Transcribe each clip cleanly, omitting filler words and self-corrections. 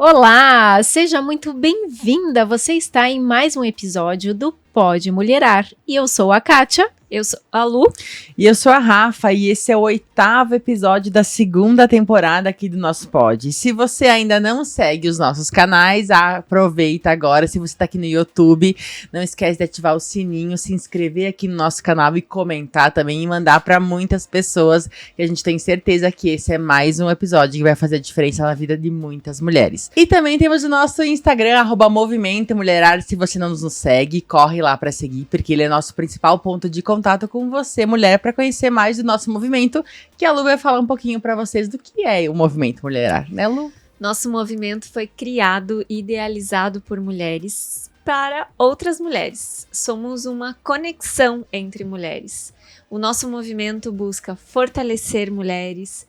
Olá, seja muito bem-vinda. Você está em mais um episódio do Pode Mulherar. E eu sou a Kátia. Eu sou a Lu. E eu sou a Rafa e esse é o 8º episódio da 2ª temporada aqui do nosso Pod. Se você ainda não segue os nossos canais, aproveita agora. Se você tá aqui no YouTube, não esquece de ativar o sininho, se inscrever aqui no nosso canal e comentar também e mandar para muitas pessoas, que a gente tem certeza que esse é mais um episódio que vai fazer a diferença na vida de muitas mulheres. E também temos o nosso Instagram, @Movimento Mulherar. Se você não nos segue, corre lá para seguir, porque ele é nosso principal ponto de contato com você, mulher, para conhecer mais do nosso movimento, que a Lu vai falar um pouquinho para vocês do que é o Movimento Mulherar, né, Lu? Nosso movimento foi criado e idealizado por mulheres para outras mulheres. Somos uma conexão entre mulheres. O nosso movimento busca fortalecer mulheres,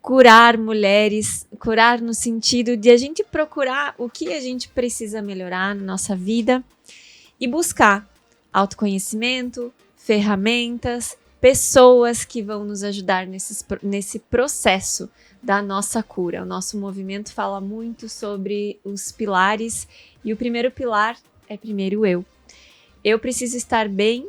curar mulheres, curar no sentido de a gente procurar o que a gente precisa melhorar na nossa vida e buscar autoconhecimento, ferramentas, pessoas que vão nos ajudar nesse processo da nossa cura. O nosso movimento fala muito sobre os pilares e o primeiro pilar é primeiro eu. Eu preciso estar bem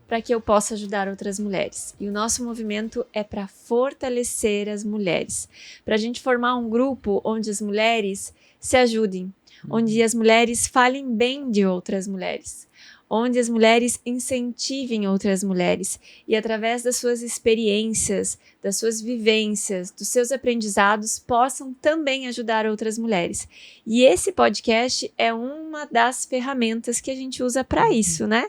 para que eu possa ajudar outras mulheres. E o nosso movimento é para fortalecer as mulheres, para a gente formar um grupo onde as mulheres se ajudem, onde as mulheres falem bem de outras mulheres, onde as mulheres incentivem outras mulheres e, através das suas experiências, das suas vivências, dos seus aprendizados, possam também ajudar outras mulheres. E esse podcast é uma das ferramentas que a gente usa para isso, né?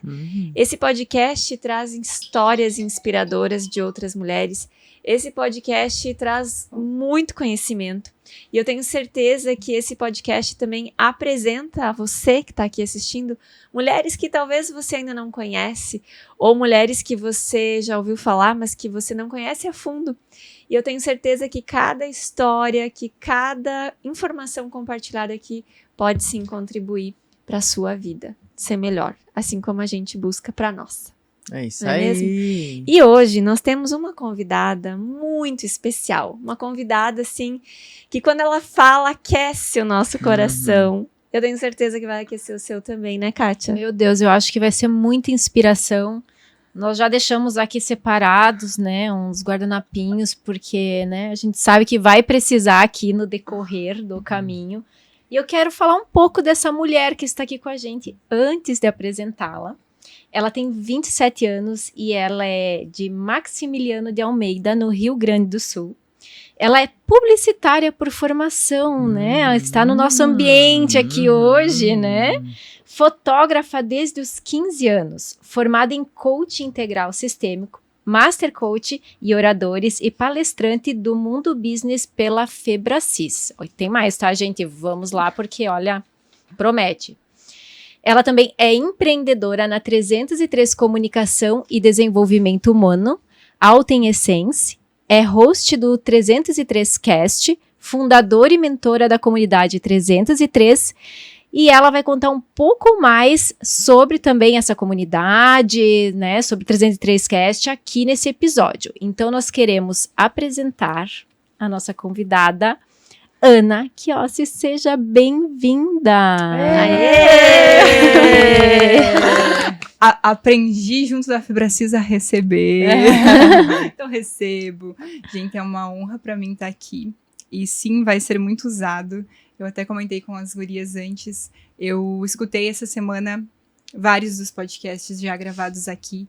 Esse podcast traz histórias inspiradoras de outras mulheres. Esse podcast traz muito conhecimento. E eu tenho certeza que esse podcast também apresenta a você que está aqui assistindo mulheres que talvez você ainda não conhece, ou mulheres que você já ouviu falar, mas que você não conhece a fundo. E eu tenho certeza que cada história, que cada informação compartilhada aqui pode sim contribuir para a sua vida ser melhor, assim como a gente busca para a nossa. É isso aí. Mesmo? E hoje nós temos uma convidada muito especial. Uma convidada, assim, que quando ela fala, aquece o nosso coração. Eu tenho certeza que vai aquecer o seu também, né, Kátia? Meu Deus, eu acho que vai ser muita inspiração. Nós já deixamos aqui separados, né, uns guardanapinhos, porque, né, a gente sabe que vai precisar aqui no decorrer do caminho. E eu quero falar um pouco dessa mulher que está aqui com a gente antes de apresentá-la. Ela tem 27 anos e ela é de Maximiliano de Almeida, no Rio Grande do Sul. Ela é publicitária por formação, né? Ela está no nosso ambiente aqui hoje, né? Fotógrafa desde os 15 anos, formada em coaching integral sistêmico, master coach e oradores e palestrante do mundo business pela Febracis. Tem mais, tá, gente? Vamos lá, porque, olha, promete. Ela também é empreendedora na 303 Comunicação e Desenvolvimento Humano, Alta em Essence, é host do 303 Cast, fundadora e mentora da comunidade 303, e ela vai contar um pouco mais sobre também essa comunidade, né, sobre 303 Cast aqui nesse episódio. Então nós queremos apresentar a nossa convidada, Ana Chiossi, seja bem-vinda! Aprendi junto da Febracis a receber. Então recebo. Gente, é uma honra para mim estar aqui. E sim, vai ser muito usado. Eu até comentei com as gurias antes. Eu escutei essa semana vários dos podcasts já gravados aqui.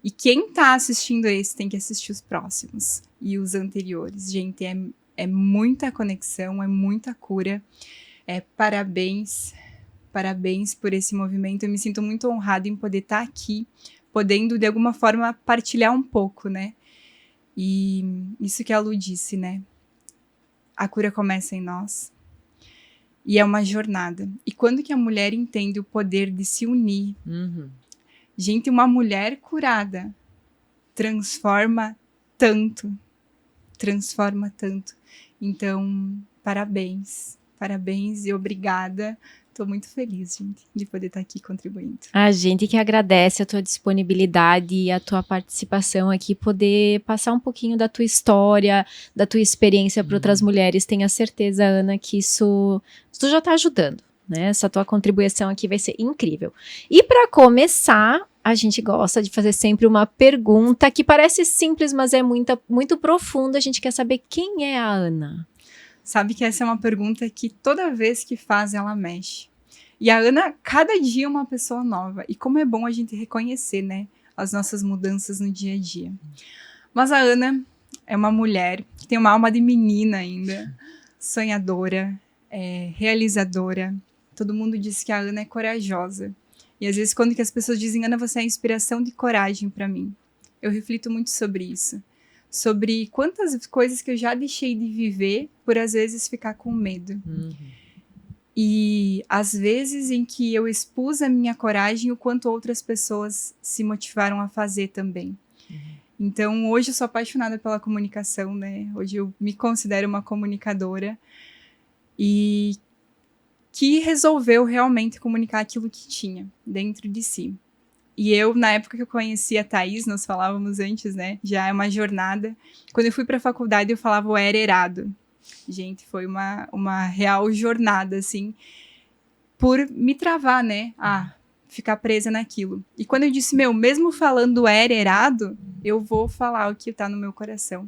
E quem tá assistindo esse tem que assistir os próximos e os anteriores. Gente, é muita conexão, é muita cura. Parabéns por esse movimento. Eu me sinto muito honrada em poder estar aqui, podendo, de alguma forma, partilhar um pouco, né? E isso que a Lu disse, né? A cura começa em nós. E é uma jornada. E quando que a mulher entende o poder de se unir? Gente, uma mulher curada transforma tanto. Então, parabéns e obrigada. Tô muito feliz, gente, de poder estar aqui contribuindo. A gente que agradece a tua disponibilidade e a tua participação aqui, poder passar um pouquinho da tua história, da tua experiência para outras mulheres. Tenha certeza, Ana, que isso tu já tá ajudando, né? Essa tua contribuição aqui vai ser incrível. E para começar, a gente gosta de fazer sempre uma pergunta que parece simples, mas é muito profunda. A gente quer saber quem é a Ana. Sabe que essa é uma pergunta que toda vez que faz, ela mexe. E a Ana, cada dia é uma pessoa nova. E como é bom a gente reconhecer, né, as nossas mudanças no dia a dia. Mas a Ana é uma mulher que tem uma alma de menina ainda, sonhadora, realizadora. Todo mundo diz que a Ana é corajosa. E às vezes quando que as pessoas dizem, Ana, você é a inspiração de coragem para mim. Eu reflito muito sobre isso. Sobre quantas coisas que eu já deixei de viver por às vezes ficar com medo. E às vezes em que eu expus a minha coragem, o quanto outras pessoas se motivaram a fazer também. Então hoje eu sou apaixonada pela comunicação, né? Hoje eu me considero uma comunicadora e que resolveu realmente comunicar aquilo que tinha dentro de si. E eu, na época que eu conheci a Thaís, nós falávamos antes, né? Já é uma jornada. Quando eu fui para a faculdade, eu falava o era errado. Gente, foi uma real jornada, assim, por me travar, né? Ficar presa naquilo. E quando eu disse, mesmo falando o era errado, eu vou falar o que tá no meu coração.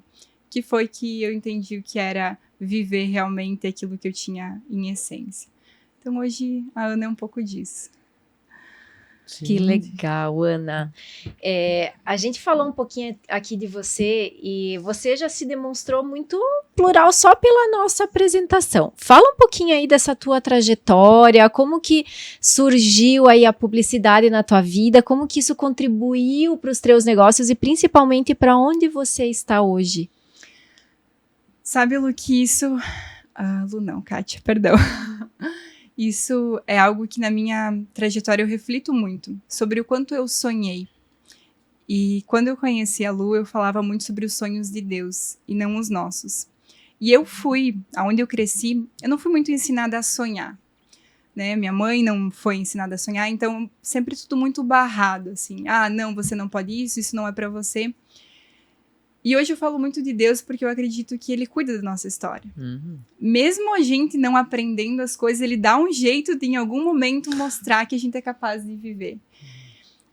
Que foi que eu entendi o que era viver realmente aquilo que eu tinha em essência. Então hoje a Ana é um pouco disso. Sim. Que legal, Ana. A gente falou um pouquinho aqui de você e você já se demonstrou muito plural só pela nossa apresentação. Fala um pouquinho aí dessa tua trajetória, como que surgiu aí a publicidade na tua vida, como que isso contribuiu para os teus negócios e principalmente para onde você está hoje. Sabe, Lu, que isso... Lu não, Kátia, perdão. Isso é algo que na minha trajetória eu reflito muito, sobre o quanto eu sonhei. E quando eu conheci a Lu, eu falava muito sobre os sonhos de Deus e não os nossos. E eu aonde eu cresci, eu não fui muito ensinada a sonhar, né? Minha mãe não foi ensinada a sonhar, então sempre tudo muito barrado, assim. Não, você não pode isso não é pra você. E hoje eu falo muito de Deus porque eu acredito que Ele cuida da nossa história. Mesmo a gente não aprendendo as coisas, Ele dá um jeito de, em algum momento, mostrar que a gente é capaz de viver.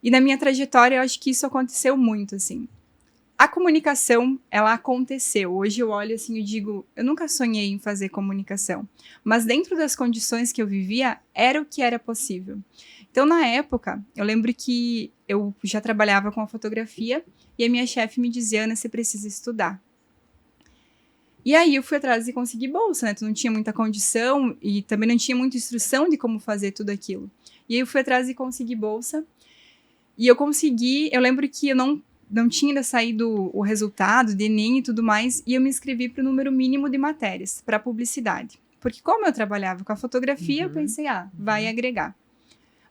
E na minha trajetória, eu acho que isso aconteceu muito, assim. A comunicação, ela aconteceu. Hoje eu olho assim e digo, eu nunca sonhei em fazer comunicação. Mas dentro das condições que eu vivia, era o que era possível. Então, na época, eu lembro que eu já trabalhava com a fotografia e a minha chefe me dizia, Ana, você precisa estudar. E aí eu fui atrás de conseguir bolsa, né? Tu não tinha muita condição e também não tinha muita instrução de como fazer tudo aquilo. E aí eu fui atrás de conseguir bolsa e eu consegui, eu lembro que eu não tinha ainda saído o resultado de Enem e tudo mais, e eu me inscrevi para o número mínimo de matérias, para publicidade. Porque como eu trabalhava com a fotografia, eu pensei, vai agregar.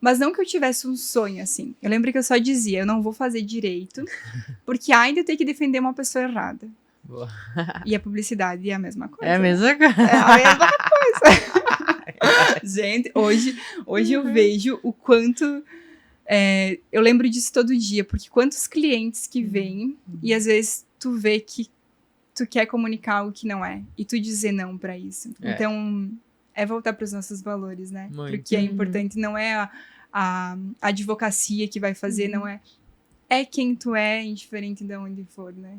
Mas não que eu tivesse um sonho, assim. Eu lembro que eu só dizia, eu não vou fazer direito, porque ainda eu tenho que defender uma pessoa errada. Boa. E a publicidade é a mesma coisa. É a mesma coisa. É a mesma coisa. Gente, hoje eu vejo o quanto... eu lembro disso todo dia, porque quantos clientes que vêm e às vezes tu vê que tu quer comunicar algo que não é, e tu dizer não pra isso. Então, é voltar pros nossos valores, né? Muito. Porque é importante, não é a advocacia que vai fazer, não é... É quem tu é, indiferente de onde for, né?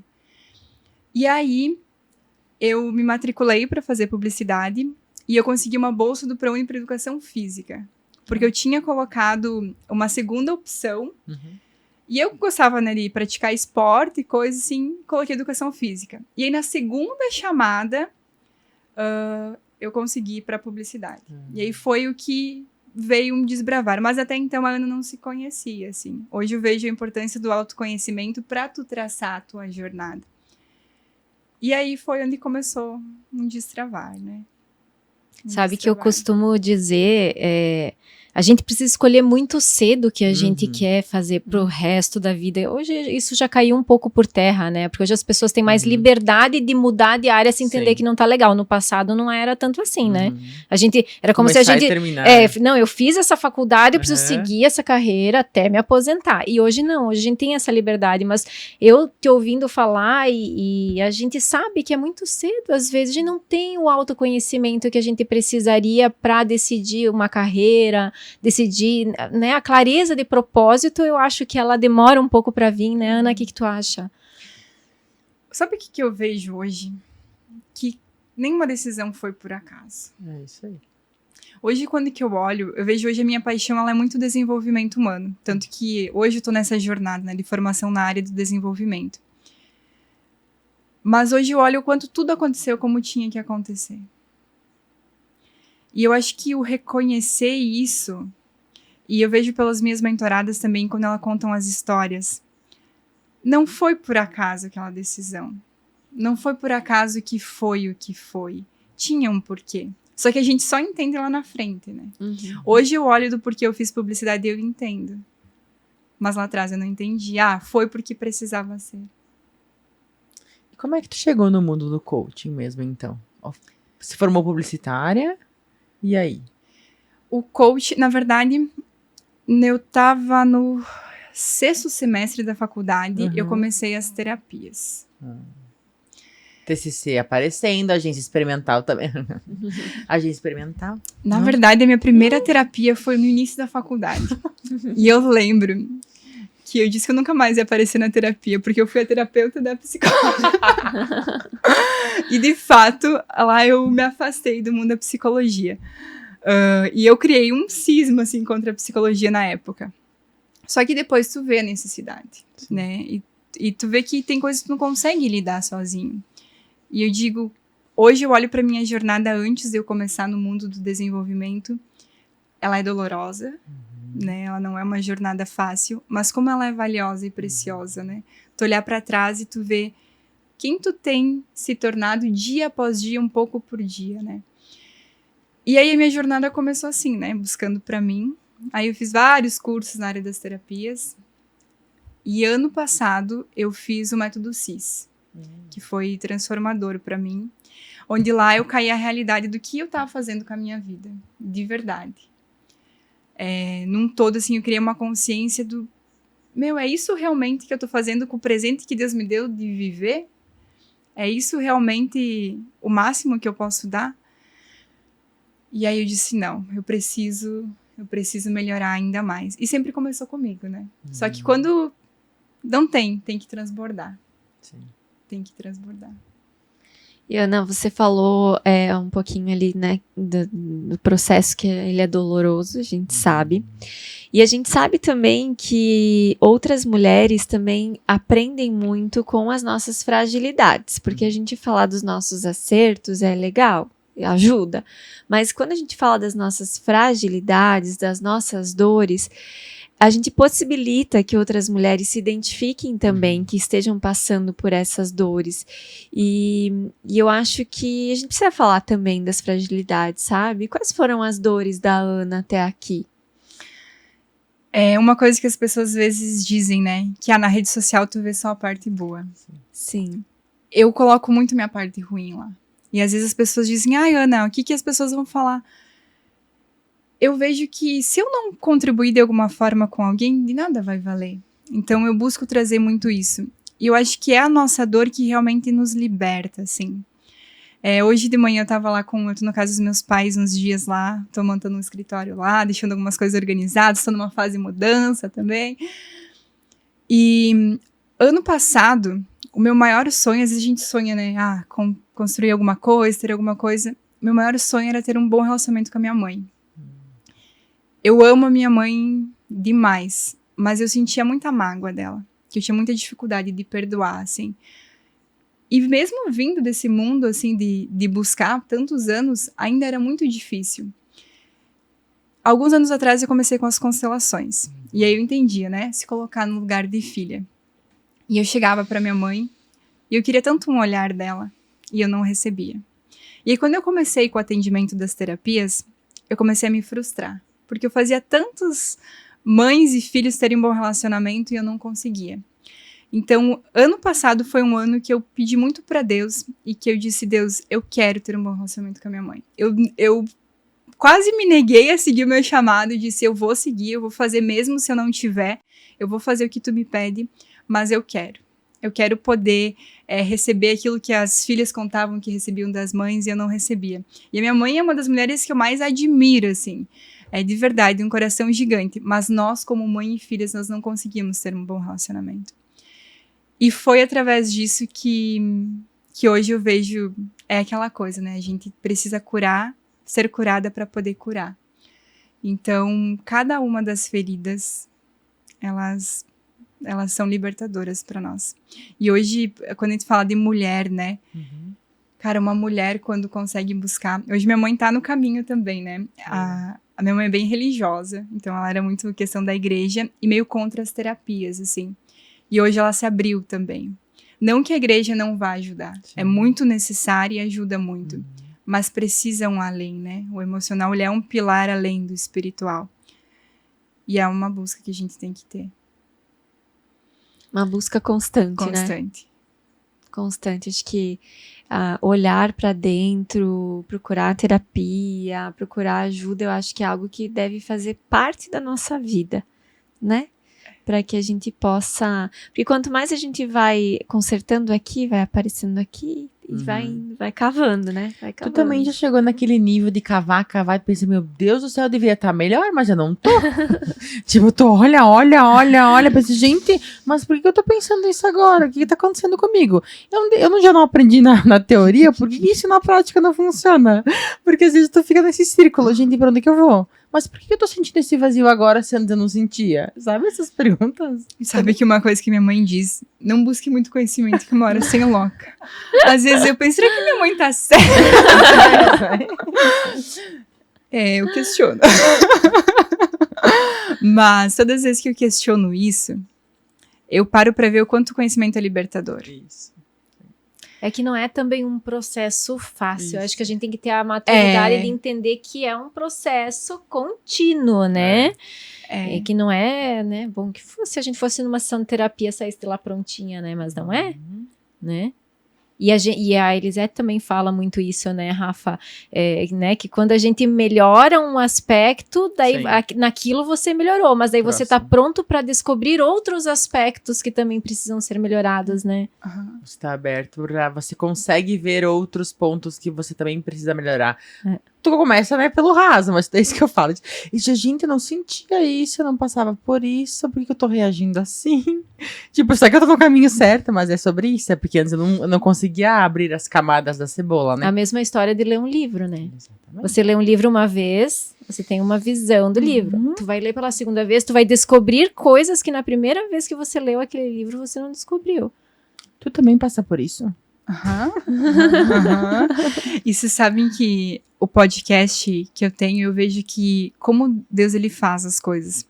E aí, eu me matriculei pra fazer publicidade e eu consegui uma bolsa do ProUni para Educação Física. Porque eu tinha colocado uma segunda opção. E eu gostava, né, de praticar esporte e coisa assim, coloquei educação física. E aí, na segunda chamada, eu consegui ir para publicidade. E aí foi o que veio um desbravar. Mas até então a Ana não se conhecia, assim. Hoje eu vejo a importância do autoconhecimento para tu traçar a tua jornada. E aí foi onde começou um destravar, né? Sabe que eu costumo dizer, a gente precisa escolher muito cedo o que a gente quer fazer pro resto da vida. Hoje isso já caiu um pouco por terra, né? Porque hoje as pessoas têm mais liberdade de mudar de área se entender que não tá legal. No passado não era tanto assim, né? A gente, era como se a gente... não, eu fiz essa faculdade, eu preciso seguir essa carreira até me aposentar. E hoje não, hoje a gente tem essa liberdade, mas eu te ouvindo falar e a gente sabe que é muito cedo, às vezes a gente não tem o autoconhecimento que a gente precisaria para decidir uma carreira, decidir, né, a clareza de propósito, eu acho que ela demora um pouco para vir, né, Ana? O que tu acha? Sabe o que eu vejo hoje? Que nenhuma decisão foi por acaso. É isso aí. Hoje, quando que eu olho, eu vejo hoje a minha paixão, ela é muito desenvolvimento humano. Tanto que hoje eu tô nessa jornada, né, de formação na área do desenvolvimento. Mas hoje eu olho o quanto tudo aconteceu como tinha que acontecer. E eu acho que o reconhecer isso, e eu vejo pelas minhas mentoradas também, quando elas contam as histórias, não foi por acaso aquela decisão. Não foi por acaso que foi o que foi. Tinha um porquê. Só que a gente só entende lá na frente, né? Hoje eu olho do porquê eu fiz publicidade e eu entendo. Mas lá atrás eu não entendi. Foi porque precisava ser. E como é que tu chegou no mundo do coaching mesmo, então? Se formou publicitária? E aí? O coach, na verdade, eu tava no 6º semestre da faculdade, eu comecei as terapias. TCC aparecendo, agência experimental também. Agência experimental? Na verdade, a minha primeira terapia foi no início da faculdade. E eu lembro que eu disse que eu nunca mais ia aparecer na terapia, porque eu fui a terapeuta da psicóloga. E, de fato, lá eu me afastei do mundo da psicologia. E eu criei um cisma, assim, contra a psicologia na época. Só que depois tu vê a necessidade, né? E tu vê que tem coisas que tu não consegue lidar sozinho. E eu digo, hoje eu olho pra minha jornada antes de eu começar no mundo do desenvolvimento. Ela é dolorosa, né? Ela não é uma jornada fácil, mas como ela é valiosa e preciosa, né? Tu olhar pra trás e tu ver quem tu tem se tornado dia após dia, um pouco por dia, né? E aí a minha jornada começou assim, né? Buscando pra mim. Aí eu fiz vários cursos na área das terapias. E ano passado eu fiz o método CIS, que foi transformador pra mim. Onde lá eu caí a realidade do que eu tava fazendo com a minha vida, de verdade. Num todo, assim, eu criei uma consciência do... é isso realmente que eu tô fazendo com o presente que Deus me deu de viver? É isso realmente o máximo que eu posso dar? E aí eu disse, não, eu preciso melhorar ainda mais. E sempre começou comigo, né? Só que quando não tem que transbordar. Sim. Tem que transbordar. E Ana, você falou um pouquinho ali, né, do processo que ele é doloroso, a gente sabe. E a gente sabe também que outras mulheres também aprendem muito com as nossas fragilidades, porque a gente falar dos nossos acertos é legal, ajuda. Mas quando a gente fala das nossas fragilidades, das nossas dores, a gente possibilita que outras mulheres se identifiquem também, que estejam passando por essas dores. E eu acho que a gente precisa falar também das fragilidades, sabe? Quais foram as dores da Ana até aqui? É uma coisa que as pessoas às vezes dizem, né? Que na rede social tu vê só a parte boa. Sim. Eu coloco muito minha parte ruim lá. E às vezes as pessoas dizem, Ana, o que as pessoas vão falar? Eu vejo que se eu não contribuir de alguma forma com alguém, de nada vai valer. Então eu busco trazer muito isso. E eu acho que é a nossa dor que realmente nos liberta, assim. Hoje de manhã eu tava lá eu tô na casa dos meus pais uns dias lá, tô montando um escritório lá, deixando algumas coisas organizadas, tô numa fase de mudança também. E ano passado, o meu maior sonho, às vezes a gente sonha, né, construir alguma coisa, ter alguma coisa. Meu maior sonho era ter um bom relacionamento com a minha mãe. Eu amo a minha mãe demais, mas eu sentia muita mágoa dela, que eu tinha muita dificuldade de perdoar, assim. E mesmo vindo desse mundo, assim, de buscar tantos anos, ainda era muito difícil. Alguns anos atrás eu comecei com as constelações, e aí eu entendia, né, se colocar no lugar de filha. E eu chegava pra minha mãe, e eu queria tanto um olhar dela, e eu não recebia. E aí, quando eu comecei com o atendimento das terapias, eu comecei a me frustrar. Porque eu fazia tantos mães e filhos terem um bom relacionamento e eu não conseguia. Então, ano passado foi um ano que eu pedi muito pra Deus e que eu disse, Deus, eu quero ter um bom relacionamento com a minha mãe. Eu quase me neguei a seguir o meu chamado e disse, eu vou seguir, eu vou fazer mesmo se eu não tiver, eu vou fazer o que tu me pede, mas eu quero. Eu quero poder receber aquilo que as filhas contavam que recebiam das mães e eu não recebia. E a minha mãe é uma das mulheres que eu mais admiro, assim. É de verdade, um coração gigante. Mas nós, como mãe e filhas, nós não conseguimos ter um bom relacionamento. E foi através disso que hoje eu vejo, é aquela coisa, né? A gente precisa curar, ser curada para poder curar. Então, cada uma das feridas, elas são libertadoras para nós. E hoje, quando a gente fala de mulher, né? Cara, uma mulher quando consegue buscar... Hoje minha mãe tá no caminho também, né? A minha mãe é bem religiosa, então ela era muito questão da igreja e meio contra as terapias, assim. E hoje ela se abriu também. Não que a igreja não vá ajudar. Sim. É muito necessária e ajuda muito. Mas precisam além, né? O emocional, ele é um pilar além do espiritual. E é uma busca que a gente tem que ter. Uma busca constante, né? Constante. Acho que olhar para dentro, procurar terapia, procurar ajuda, eu acho que é algo que deve fazer parte da nossa vida, né? Para que a gente possa... Porque quanto mais a gente vai consertando aqui, vai aparecendo aqui, e vai cavando, né? Vai cavando. Tu também já chegou naquele nível de cavar e pensa, meu Deus do céu, eu devia estar melhor, mas eu não tô. Tipo, tu olha, pensa, gente, mas por que eu tô pensando isso agora? O que tá acontecendo comigo? Eu já não aprendi na teoria, por que isso na prática não funciona? Porque às vezes tu fica nesse círculo, gente, pra onde que eu vou? Mas por que eu tô sentindo esse vazio agora, se antes eu não sentia? Sabe essas perguntas? Sabe que uma coisa que minha mãe diz, não busque muito conhecimento, que uma hora você enloca. Às vezes eu penso, será que minha mãe tá certa? Eu questiono. Mas todas as vezes que eu questiono isso, eu paro pra ver o quanto o conhecimento é libertador. Isso. É que não é também um processo fácil. Eu acho que a gente tem que ter a maturidade de entender que é um processo contínuo, né? E que não é, né? Bom que se a gente fosse numa sessão de terapia, saísse de lá prontinha, né? Mas não é, né? E a Elisete também fala muito isso, né, Rafa? Né, que quando a gente melhora um aspecto, daí naquilo você melhorou, mas daí você tá pronto para descobrir outros aspectos que também precisam ser melhorados, né? Você tá aberto, você consegue ver outros pontos que você também precisa melhorar. Tu começa, né, pelo raso, mas é isso que eu falo. E gente, eu não sentia isso, eu não passava por isso, por que eu tô reagindo assim? Tipo, será que eu tô no caminho certo? Mas é sobre isso, é porque antes eu não conseguia abrir as camadas da cebola, né? A mesma história de ler um livro, né? Exatamente. Você lê um livro uma vez, você tem uma visão do livro. Tu vai ler pela segunda vez, tu vai descobrir coisas que na primeira vez que você leu aquele livro, você não descobriu. Tu também passa por isso? E vocês sabem que o podcast que eu tenho, eu vejo que como Deus ele faz as coisas.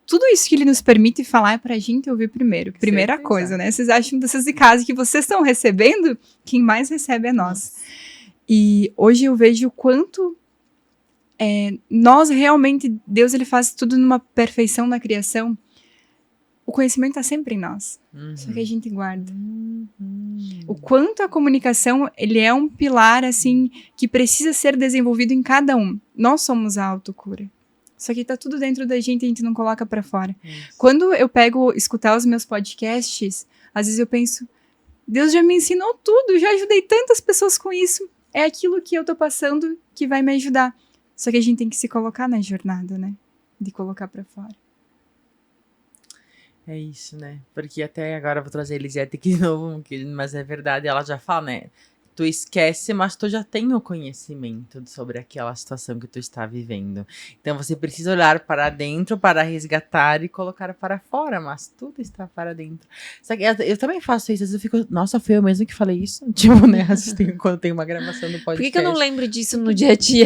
Tudo isso que ele nos permite falar é pra gente ouvir primeiro. Primeira coisa, né? Vocês acham dessas de casa que vocês estão recebendo? Quem mais recebe é nós. E hoje eu vejo o quanto nós realmente, Deus ele faz tudo numa perfeição na criação. O conhecimento tá sempre em nós. Só que a gente guarda. O quanto a comunicação, ele é um pilar, assim, que precisa ser desenvolvido em cada um. Nós somos a autocura. Só que tá tudo dentro da gente e a gente não coloca pra fora. Quando eu pego escutar os meus podcasts, às vezes eu penso, Deus já me ensinou tudo, já ajudei tantas pessoas com isso. É aquilo que eu tô passando que vai me ajudar. Só que a gente tem que se colocar na jornada, né? De colocar pra fora. É isso, né? Porque até agora eu vou trazer a Elisete aqui de novo, mas é verdade, ela já fala, né? Tu esquece, mas tu já tem o conhecimento sobre aquela situação que tu está vivendo. Então você precisa olhar para dentro para resgatar e colocar para fora, mas tudo está para dentro. Só que eu também faço isso, às vezes eu fico, nossa, foi eu mesmo que falei isso? Tipo, né, assistindo quando tem uma gravação do podcast. Por que eu não lembro disso no dia a dia?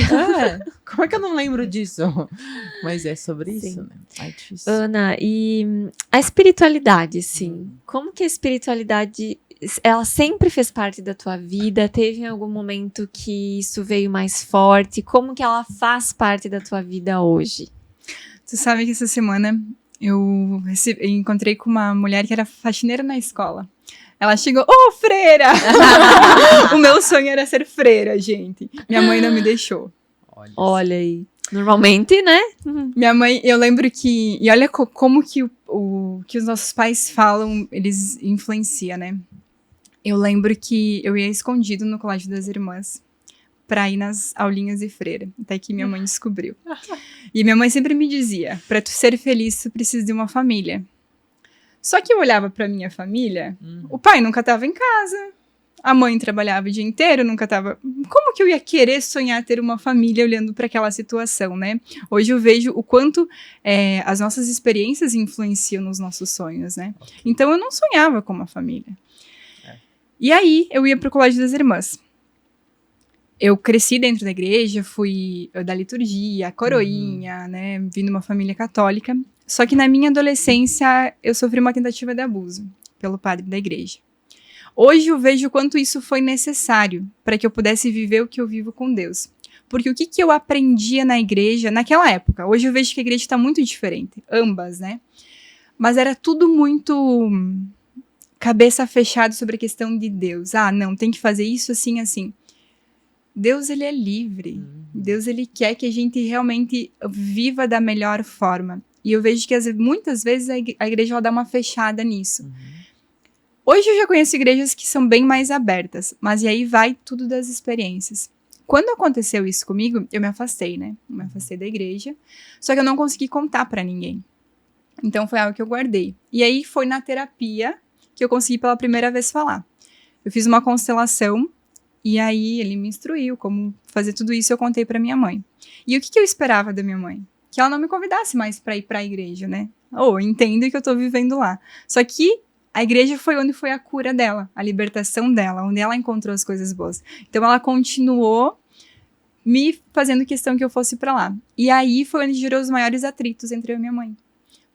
Como é que eu não lembro disso? Mas é sobre isso, né? É difícil. Ana, e a espiritualidade, sim. Como que a espiritualidade ela sempre fez parte da tua vida? Teve em algum momento que isso veio mais forte? Como que ela faz parte da tua vida hoje? Tu sabe que essa semana eu encontrei com uma mulher que era faxineira na escola. Ela chegou, ô, freira! O meu sonho era ser freira, gente. Minha mãe não me deixou. Olha aí. Normalmente, né? Minha mãe, eu lembro que... E olha como que que os nossos pais falam, eles influenciam, né? Eu lembro que eu ia escondido no Colégio das Irmãs pra ir nas aulinhas de freira. Até que minha mãe descobriu. E minha mãe sempre me dizia, pra tu ser feliz, tu precisa de uma família. Só que eu olhava pra minha família, o pai nunca tava em casa, a mãe trabalhava o dia inteiro, nunca tava... Como que eu ia querer sonhar ter uma família olhando para aquela situação, né? Hoje eu vejo o quanto as nossas experiências influenciam nos nossos sonhos, né? Então eu não sonhava com uma família. E aí eu ia pro Colégio das Irmãs. Eu cresci dentro da igreja, fui da liturgia, coroinha, né? Vim de uma família católica. Só que na minha adolescência eu sofri uma tentativa de abuso pelo padre da igreja. Hoje eu vejo o quanto isso foi necessário para que eu pudesse viver o que eu vivo com Deus. Porque o que eu aprendia na igreja naquela época? Hoje eu vejo que a igreja está muito diferente, ambas, né? Mas era tudo muito cabeça fechada sobre a questão de Deus. Ah, não, tem que fazer isso assim, assim. Deus, ele é livre. Deus, ele quer que a gente realmente viva da melhor forma. E eu vejo que muitas vezes a igreja ela dá uma fechada nisso. Hoje eu já conheço igrejas que são bem mais abertas, mas e aí vai tudo das experiências. Quando aconteceu isso comigo, eu me afastei, né? Eu me afastei da igreja, só que eu não consegui contar pra ninguém. Então foi algo que eu guardei. E aí foi na terapia que eu consegui pela primeira vez falar. Eu fiz uma constelação e aí ele me instruiu como fazer tudo isso, eu contei pra minha mãe. E o que eu esperava da minha mãe? Que ela não me convidasse mais pra ir pra igreja, né? Entendo que eu tô vivendo lá. Só que a igreja foi onde foi a cura dela, a libertação dela, onde ela encontrou as coisas boas. Então ela continuou me fazendo questão que eu fosse pra lá. E aí foi onde gerou os maiores atritos entre eu e minha mãe.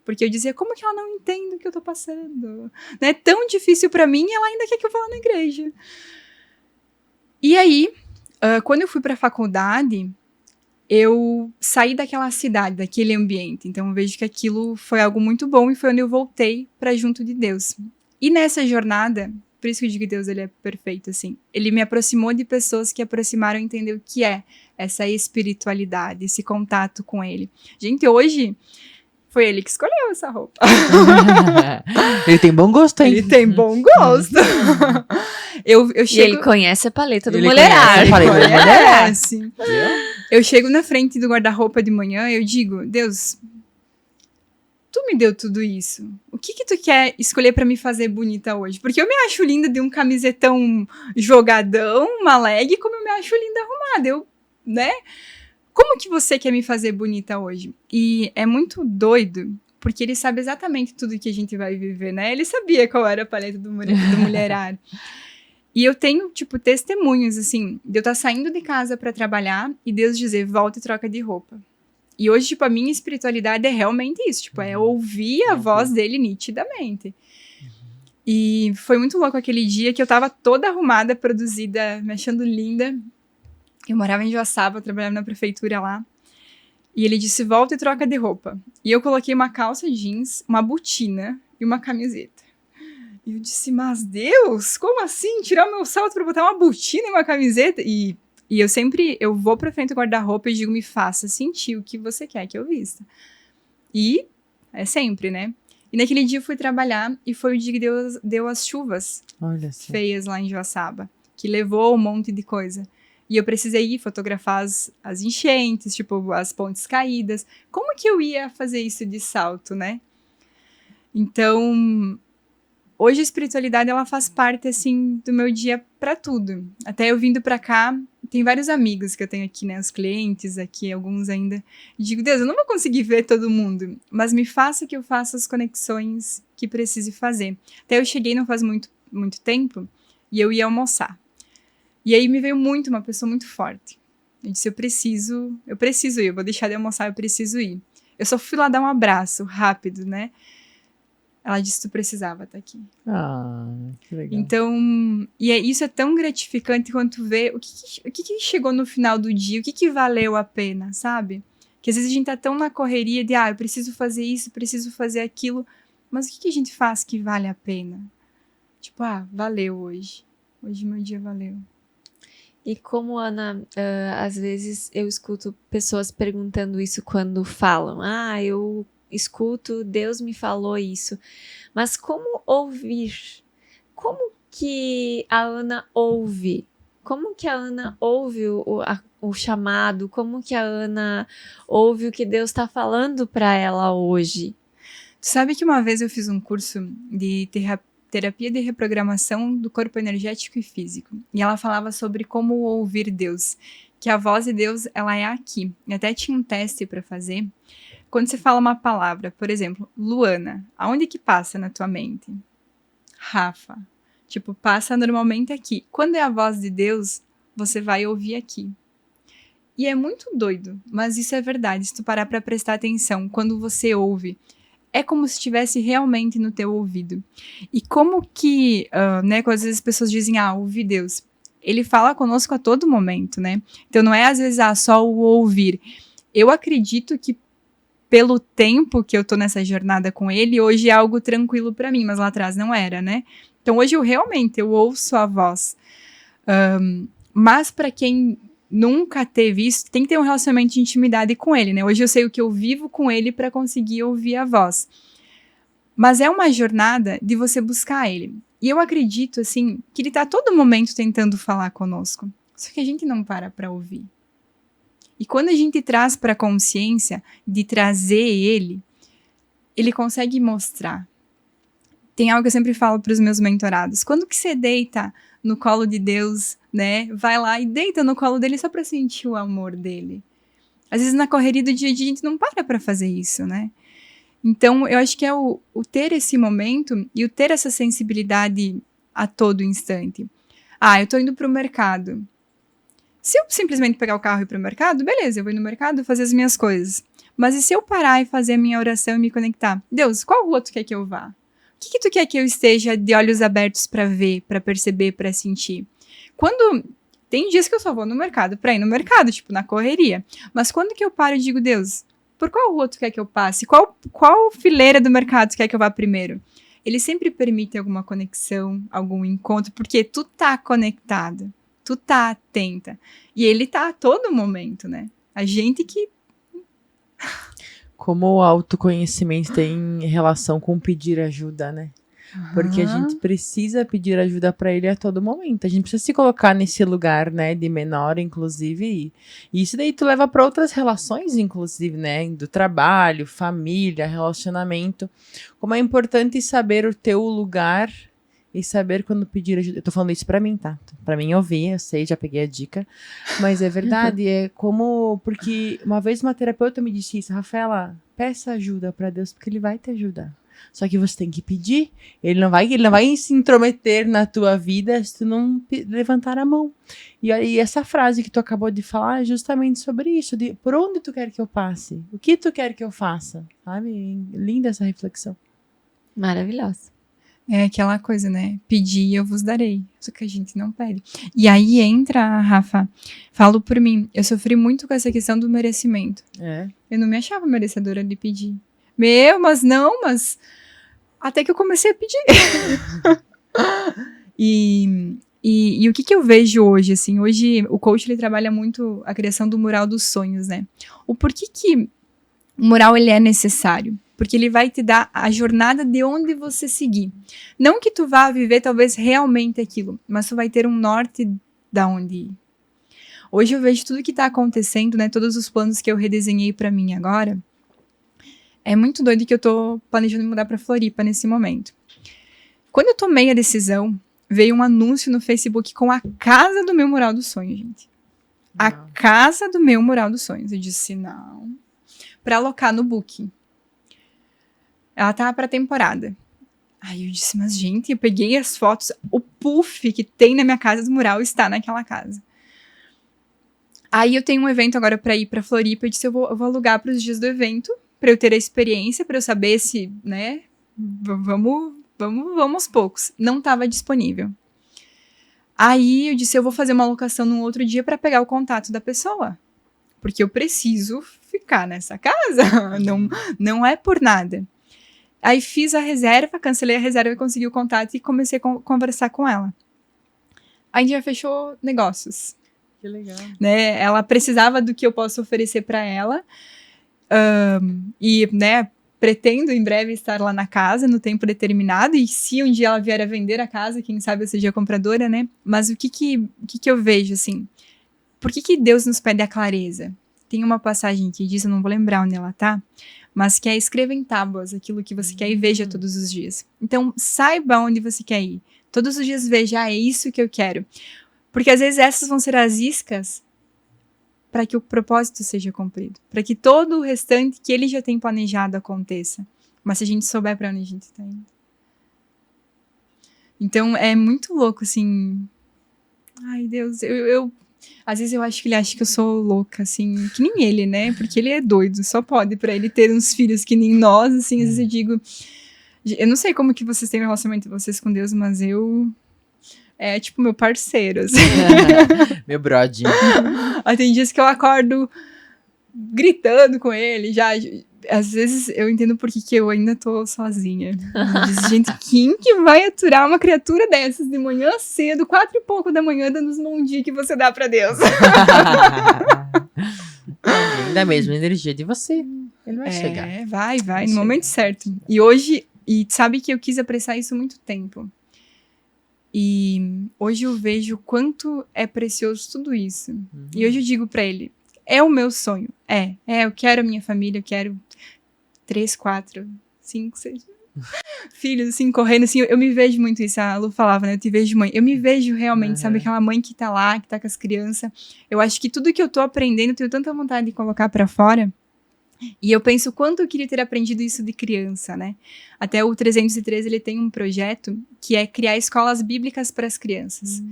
Porque eu dizia, como que ela não entende o que eu tô passando? É tão difícil pra mim e ela ainda quer que eu vá lá na igreja. E aí, quando eu fui pra faculdade, eu saí daquela cidade, daquele ambiente. Então eu vejo que aquilo foi algo muito bom e foi onde eu voltei para junto de Deus. E nessa jornada, por isso que eu digo que Deus ele é perfeito, assim. Ele me aproximou de pessoas que aproximaram a entender o que é essa espiritualidade, esse contato com ele. Gente, hoje foi ele que escolheu essa roupa. Ele tem bom gosto, hein? Ele tem bom gosto. Eu chego... E ele conhece a paleta do Ele mulherar. conhece. Eu chego na frente do guarda-roupa de manhã e eu digo, Deus, tu me deu tudo isso. O que tu quer escolher pra me fazer bonita hoje? Porque eu me acho linda de um camisetão jogadão, uma leg, como eu me acho linda arrumada. né? Como que você quer me fazer bonita hoje? E é muito doido, porque ele sabe exatamente tudo que a gente vai viver, né? Ele sabia qual era a paleta do mulherar. E eu tenho, tipo, testemunhos, assim, de eu estar saindo de casa pra trabalhar e Deus dizer, volta e troca de roupa. E hoje, tipo, a minha espiritualidade é realmente isso, tipo, é ouvir a voz dele nitidamente. E foi muito louco aquele dia que eu tava toda arrumada, produzida, me achando linda. Eu morava em Joaçaba, eu trabalhava na prefeitura lá. E ele disse, volta e troca de roupa. E eu coloquei uma calça jeans, uma botina e uma camiseta. E eu disse, mas Deus, como assim? Tirar o meu salto pra botar uma botina e uma camiseta? E eu vou pra frente do guarda-roupa e digo, me faça sentir o que você quer que eu vista. E é sempre, né? E naquele dia eu fui trabalhar e foi o dia que deu as chuvas feias lá em Joaçaba, que levou um monte de coisa. E eu precisei ir fotografar as enchentes, tipo, as pontes caídas. Como que eu ia fazer isso de salto, né? Então, hoje a espiritualidade, ela faz parte, assim, do meu dia pra tudo. Até eu vindo pra cá, tem vários amigos que eu tenho aqui, né? Os clientes aqui, alguns ainda. E digo, Deus, eu não vou conseguir ver todo mundo, mas me faça que eu faça as conexões que precise fazer. Até eu cheguei não faz muito tempo e eu ia almoçar. E aí me veio uma pessoa muito forte. Eu disse, eu preciso ir, eu vou deixar de almoçar, eu preciso ir. Eu só fui lá dar um abraço rápido, né? ela disse que tu precisava estar aqui. Ah, que legal. Então, isso é tão gratificante quando tu vê o que chegou no final do dia, o que valeu a pena, sabe? Que às vezes a gente tá tão na correria de, eu preciso fazer isso, preciso fazer aquilo, mas o que a gente faz que vale a pena? Tipo, valeu hoje. Hoje meu dia valeu. E como, Ana, às vezes eu escuto pessoas perguntando isso quando falam, eu escuto, Deus me falou isso. Mas como ouvir? Como que a Ana ouve? Como que a Ana ouve o chamado? Como que a Ana ouve o que Deus está falando para ela hoje? Tu sabe que uma vez eu fiz um curso de terapia de reprogramação do corpo energético e físico. E ela falava sobre como ouvir Deus. Que a voz de Deus, ela é aqui. E até tinha um teste para fazer. Quando você fala uma palavra, por exemplo, Luana, aonde que passa na tua mente? Rafa. Tipo, passa normalmente aqui. Quando é a voz de Deus, você vai ouvir aqui. E é muito doido, mas isso é verdade. Se tu parar para prestar atenção, quando você ouve, é como se estivesse realmente no teu ouvido. E como que, quando às vezes as pessoas dizem, ouvi Deus. Ele fala conosco a todo momento, né? Então não é às vezes, só o ouvir. Eu acredito que pelo tempo que eu tô nessa jornada com ele, hoje é algo tranquilo para mim, mas lá atrás não era, né? Então hoje eu ouço a voz. Mas para quem nunca teve isso, tem que ter um relacionamento de intimidade com ele, né? Hoje eu sei o que eu vivo com ele para conseguir ouvir a voz. Mas é uma jornada de você buscar ele. E eu acredito, assim, que ele tá a todo momento tentando falar conosco. Só que a gente não para ouvir. E quando a gente traz para a consciência de trazer ele consegue mostrar. Tem algo que eu sempre falo para os meus mentorados. Quando que você deita no colo de Deus, né? Vai lá e deita no colo dele só para sentir o amor dele. Às vezes na correria do dia a dia a gente não para fazer isso, né? Então eu acho que é o ter esse momento e o ter essa sensibilidade a todo instante. Eu tô indo pro mercado. Se eu simplesmente pegar o carro e ir pro mercado, beleza, eu vou no mercado fazer as minhas coisas. Mas e se eu parar e fazer a minha oração e me conectar? Deus, qual rua tu quer que eu vá? O que tu quer que eu esteja de olhos abertos para ver, para perceber, para sentir? Quando tem dias que eu só vou no mercado para ir no mercado, tipo na correria. Mas quando que eu paro e digo, Deus, por qual rua tu quer que eu passe? Qual fileira do mercado tu quer que eu vá primeiro? Ele sempre permite alguma conexão, algum encontro, porque tu tá conectado, tu tá atenta. E ele tá a todo momento, né? A gente que... Como o autoconhecimento tem relação com pedir ajuda, né? Porque a gente precisa pedir ajuda para ele a todo momento. A gente precisa se colocar nesse lugar, né, de menor, inclusive. E isso daí tu leva para outras relações, inclusive, né, do trabalho, família, relacionamento. Como é importante saber o teu lugar e saber quando pedir ajuda. Eu tô falando isso para mim, tá? Para mim ouvir, eu sei, já peguei a dica. Mas é verdade, porque uma vez uma terapeuta me disse isso, Rafaela, peça ajuda para Deus, porque ele vai te ajudar. Só que você tem que pedir. Ele não vai se intrometer na tua vida se tu não levantar a mão. E aí essa frase que tu acabou de falar é justamente sobre isso. De por onde tu quer que eu passe? O que tu quer que eu faça? Sabe? Linda essa reflexão. Maravilhosa. É aquela coisa, né? Pedir e eu vos darei. Só que a gente não pede. E aí entra, Rafa, falo por mim. Eu sofri muito com essa questão do merecimento. Eu não me achava merecedora de pedir. Mas até que eu comecei a pedir. E o que eu vejo hoje, assim, hoje o coach, ele trabalha muito a criação do mural dos sonhos, né? O porquê que o mural, ele é necessário? Porque ele vai te dar a jornada de onde você seguir. Não que tu vá viver, talvez, realmente aquilo, mas tu vai ter um norte da onde ir. Hoje eu vejo tudo que tá acontecendo, né? Todos os planos que eu redesenhei pra mim agora. É muito doido que eu tô planejando me mudar pra Floripa nesse momento. Quando eu tomei a decisão, veio um anúncio no Facebook com a casa do meu mural dos sonhos, gente. A casa do meu mural dos sonhos. Eu disse, não. Pra alocar no Booking. Ela tava pra temporada. Aí eu disse, mas gente, eu peguei as fotos. O puff que tem na minha casa do mural está naquela casa. Aí eu tenho um evento agora pra ir pra Floripa. Eu disse, eu vou alugar pros dias do evento. Pra eu ter a experiência, pra eu saber se, né, Vamos aos poucos. Não estava disponível. Aí eu disse, eu vou fazer uma alocação num outro dia para pegar o contato da pessoa. Porque eu preciso ficar nessa casa. Não é por nada. Aí fiz a reserva, cancelei a reserva e consegui o contato e comecei a conversar com ela. Aí a gente já fechou negócios. Que legal. Né? Ela precisava do que eu posso oferecer para ela. E, né, pretendo em breve estar lá na casa, no tempo determinado. E se um dia ela vier a vender a casa, quem sabe eu seja compradora, né? Mas o que eu vejo, assim? Por que Deus nos pede a clareza? Tem uma passagem que diz, eu não vou lembrar onde ela tá, mas que é escreva em tábuas aquilo que você quer e veja todos os dias. Então, saiba onde você quer ir. Todos os dias veja, é isso que eu quero. Porque às vezes essas vão ser as iscas para que o propósito seja cumprido. Para que todo o restante que ele já tem planejado aconteça. Mas se a gente souber para onde a gente está indo. Então, é muito louco, assim. Ai, Deus, às vezes eu acho que ele acha que eu sou louca, assim, que nem ele, né? Porque ele é doido, só pode pra ele ter uns filhos que nem nós, assim, às vezes eu digo... Eu não sei como que vocês têm o relacionamento de vocês com Deus, mas eu... É tipo meu parceiro, assim. Meu brodinho. Aí tem dias que eu acordo gritando com ele, já... Às vezes eu entendo por que eu ainda tô sozinha. Diz, gente, quem que vai aturar uma criatura dessas de manhã cedo, 4 e pouco da manhã, dando os bom dia que você dá pra Deus? Ninguém dá a mesma energia de você. Ele vai chegar. Vai, Vai no chegar. momento certo. E hoje, sabe que eu quis apressar isso há muito tempo. E hoje eu vejo o quanto é precioso tudo isso. E hoje eu digo pra ele, é o meu sonho. Eu quero a minha família, eu quero 3, 4, 5, 6 filhos, assim, correndo, assim, eu me vejo muito isso, a Lu falava, né, eu te vejo mãe, eu me vejo realmente, sabe, aquela mãe que tá lá, que tá com as crianças, eu acho que tudo que eu tô aprendendo, eu tenho tanta vontade de colocar pra fora, e eu penso quanto eu queria ter aprendido isso de criança, né, até o 313, ele tem um projeto que é criar escolas bíblicas para as crianças.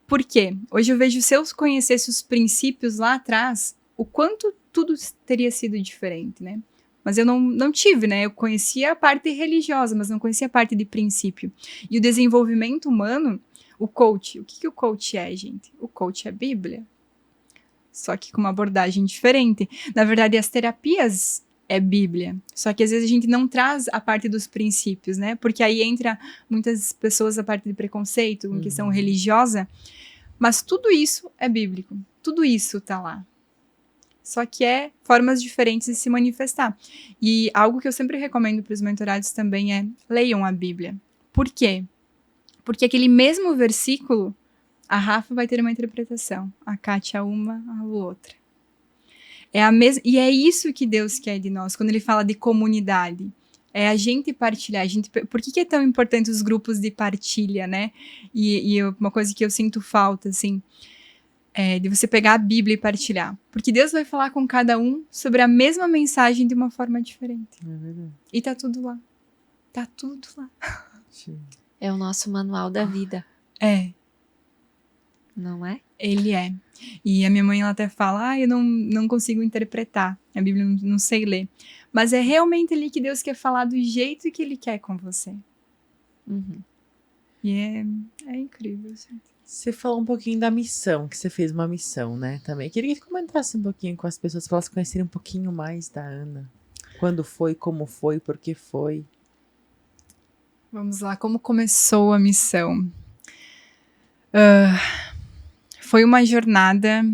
Por quê? Hoje eu vejo, se eu conhecesse os princípios lá atrás, o quanto tudo teria sido diferente, né? Mas eu não tive, né? Eu conhecia a parte religiosa, mas não conhecia a parte de princípio. E o desenvolvimento humano, o coach, o que o coach é, gente? O coach é Bíblia. Só que com uma abordagem diferente. Na verdade, as terapias é Bíblia. Só que às vezes a gente não traz a parte dos princípios, né? Porque aí entra muitas pessoas a parte de preconceito, com questão religiosa. Mas tudo isso é bíblico. Tudo isso tá lá. Só que é formas diferentes de se manifestar. E algo que eu sempre recomendo para os mentorados também é leiam a Bíblia. Por quê? Porque aquele mesmo versículo, a Rafa vai ter uma interpretação, a Kátia uma, a Lu outra. É a mesma, e é isso que Deus quer de nós, quando ele fala de comunidade. É a gente partilhar. Por que é tão importante os grupos de partilha, né? E uma coisa que eu sinto falta, assim, de você pegar a Bíblia e partilhar. Porque Deus vai falar com cada um sobre a mesma mensagem de uma forma diferente. É verdade. E tá tudo lá. Tá tudo lá. Sim. É o nosso manual da vida, É. não é? Ele é. E a minha mãe, ela até fala, eu não consigo interpretar. A Bíblia não sei ler. Mas é realmente ali que Deus quer falar do jeito que Ele quer com você. Uhum. E é incrível, gente. Você falou um pouquinho da missão, que você fez uma missão, né, também. Queria que comentasse um pouquinho com as pessoas, para elas conhecerem um pouquinho mais da Ana. Quando foi, como foi, por que foi. Vamos lá, como começou a missão? Foi uma jornada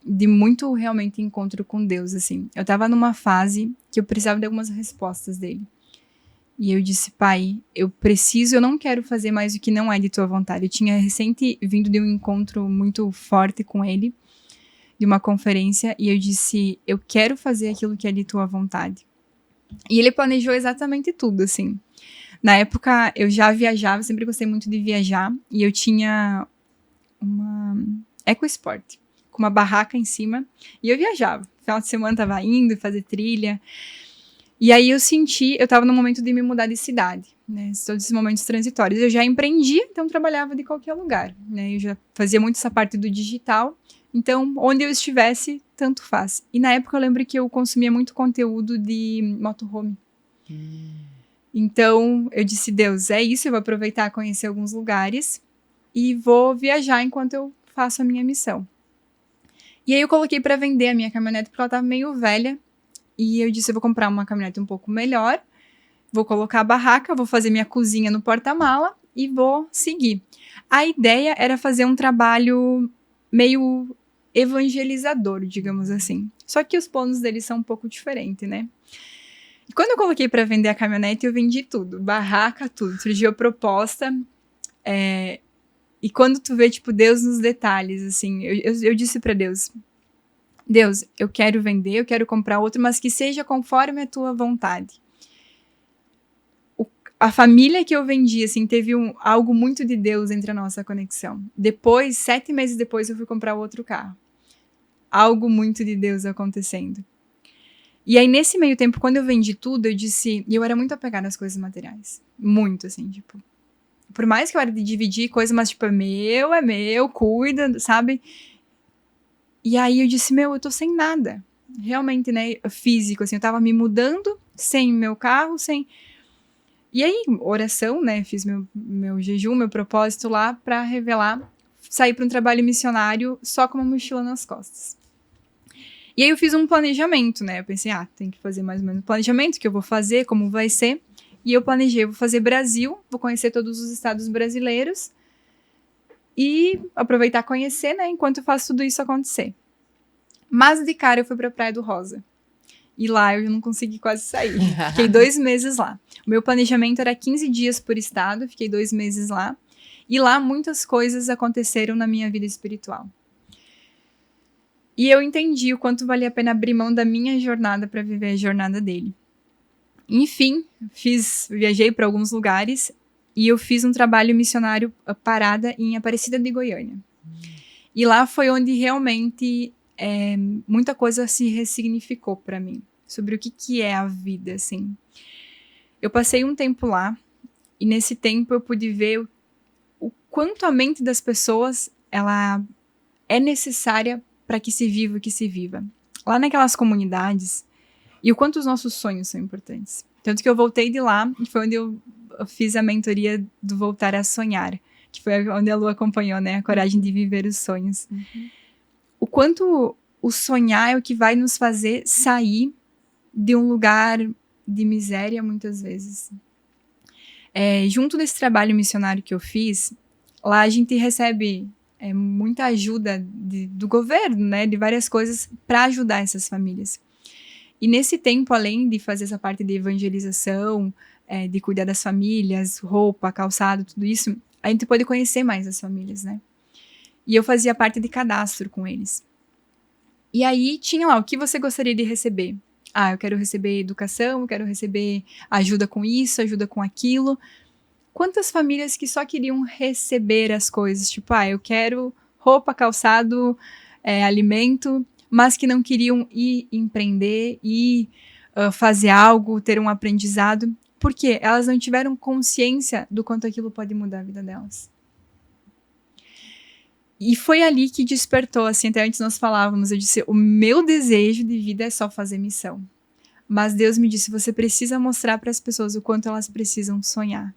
de muito realmente encontro com Deus, assim. Eu tava numa fase que eu precisava de algumas respostas dele. E eu disse, pai, eu não quero fazer mais o que não é de tua vontade. Eu tinha recente vindo de um encontro muito forte com ele, de uma conferência, e eu disse, eu quero fazer aquilo que é de tua vontade. E ele planejou exatamente tudo, assim. Na época, eu já viajava, sempre gostei muito de viajar, e eu tinha uma EcoSport, com uma barraca em cima, e eu viajava. No final de semana tava indo fazer trilha, e aí eu tava no momento de me mudar de cidade, né, todos esses momentos transitórios. Eu já empreendia, então trabalhava de qualquer lugar, né, eu já fazia muito essa parte do digital, então onde eu estivesse, tanto faz. E na época eu lembro que eu consumia muito conteúdo de motorhome. Então, eu disse, Deus, é isso, eu vou aproveitar, conhecer alguns lugares e vou viajar enquanto eu faço a minha missão. E aí eu coloquei para vender a minha caminhonete porque ela estava meio velha. E eu disse, eu vou comprar uma caminhonete um pouco melhor, vou colocar a barraca, vou fazer minha cozinha no porta-mala e vou seguir. A ideia era fazer um trabalho meio evangelizador, digamos assim. Só que os planos deles são um pouco diferentes, né? E quando eu coloquei para vender a caminhonete, eu vendi tudo, barraca, tudo. Surgiu a proposta. E quando tu vê, tipo, Deus nos detalhes, assim, eu disse para Deus, eu quero vender, eu quero comprar outro, mas que seja conforme a tua vontade. A família que eu vendi, assim, teve algo muito de Deus entre a nossa conexão. Depois, 7 meses depois, eu fui comprar outro carro. Algo muito de Deus acontecendo. E aí, nesse meio tempo, quando eu vendi tudo, eu disse... E eu era muito apegada às coisas materiais. Muito, assim, tipo... Por mais que eu era de dividir coisas, mas, tipo, é meu, cuida, sabe? E aí, eu disse, eu tô sem nada. Realmente, né? Físico, assim, eu tava me mudando, sem meu carro, sem... E aí, oração, né? Fiz meu jejum, meu propósito lá pra revelar, sair para um trabalho missionário só com uma mochila nas costas. E aí eu fiz um planejamento, né? Eu pensei, tem que fazer mais ou menos um planejamento, que eu vou fazer, como vai ser. E eu planejei, vou fazer Brasil, vou conhecer todos os estados brasileiros e aproveitar conhecer, né? Enquanto eu faço tudo isso acontecer. Mas de cara eu fui pra Praia do Rosa. E lá eu não consegui quase sair. Fiquei 2 meses lá. O meu planejamento era 15 dias por estado, fiquei 2 meses lá. E lá muitas coisas aconteceram na minha vida espiritual. E eu entendi o quanto valia a pena abrir mão da minha jornada para viver a jornada dele. Enfim, viajei para alguns lugares e eu fiz um trabalho missionário parada em Aparecida de Goiânia. E lá foi onde realmente muita coisa se ressignificou para mim, sobre o que é a vida, assim. Eu passei um tempo lá, e nesse tempo eu pude ver o quanto a mente das pessoas, ela é necessária para que se viva o que se viva. Lá naquelas comunidades, e o quanto os nossos sonhos são importantes. Tanto que eu voltei de lá, e foi onde eu fiz a mentoria do Voltar a Sonhar, que foi onde a Lu acompanhou, né, a coragem de viver os sonhos. Uhum. O quanto o sonhar é o que vai nos fazer sair de um lugar de miséria, muitas vezes. Junto desse trabalho missionário que eu fiz, lá a gente recebe muita ajuda do governo, né, de várias coisas para ajudar essas famílias. E nesse tempo, além de fazer essa parte de evangelização, de cuidar das famílias, roupa, calçado, tudo isso, a gente pode conhecer mais as famílias, né? E eu fazia parte de cadastro com eles. E aí tinha lá, o que você gostaria de receber? Eu quero receber educação, eu quero receber ajuda com isso, ajuda com aquilo. Quantas famílias que só queriam receber as coisas? Tipo, eu quero roupa, calçado, alimento, mas que não queriam ir empreender, ir fazer algo, ter um aprendizado. Por quê? Elas não tiveram consciência do quanto aquilo pode mudar a vida delas. E foi ali que despertou, assim, até antes nós falávamos, eu disse, o meu desejo de vida é só fazer missão. Mas Deus me disse, você precisa mostrar para as pessoas o quanto elas precisam sonhar.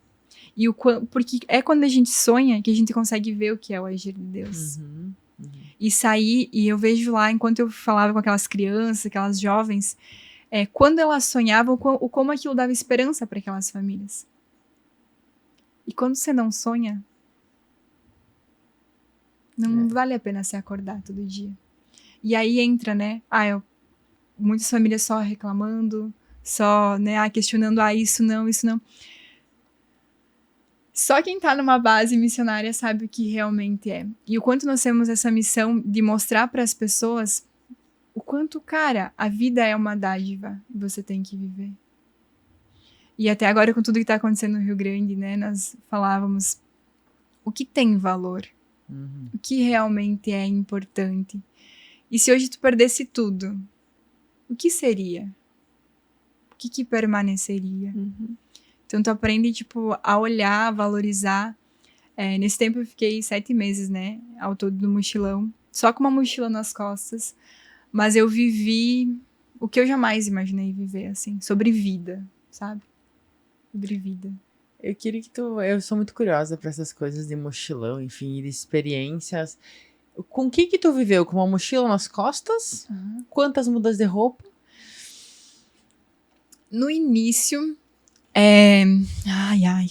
Porque é quando a gente sonha que a gente consegue ver o que é o agir de Deus. Uhum. E sair, e eu vejo lá, enquanto eu falava com aquelas crianças, aquelas jovens, quando elas sonhavam, como aquilo dava esperança para aquelas famílias. E quando você não sonha, não vale a pena você acordar todo dia. E aí entra, né? Muitas famílias só reclamando, só, né, questionando, isso não. Só quem tá numa base missionária sabe o que realmente é. E o quanto nós temos essa missão de mostrar para as pessoas o quanto, cara, a vida é uma dádiva e você tem que viver. E até agora, com tudo que tá acontecendo no Rio Grande, né, nós falávamos o que tem valor. O que realmente é importante. E se hoje tu perdesse tudo, o que seria? O que permaneceria? Então tu aprende, tipo, a olhar, a valorizar. Nesse tempo eu fiquei 7 meses, né, ao todo no mochilão, só com uma mochila nas costas, mas eu vivi o que eu jamais imaginei viver, assim, sobre vida, sabe? sobre vida. Eu queria que eu sou muito curiosa pra essas coisas de mochilão, enfim, de experiências. Com o que tu viveu? Com uma mochila nas costas? Quantas mudas de roupa? No início, ai.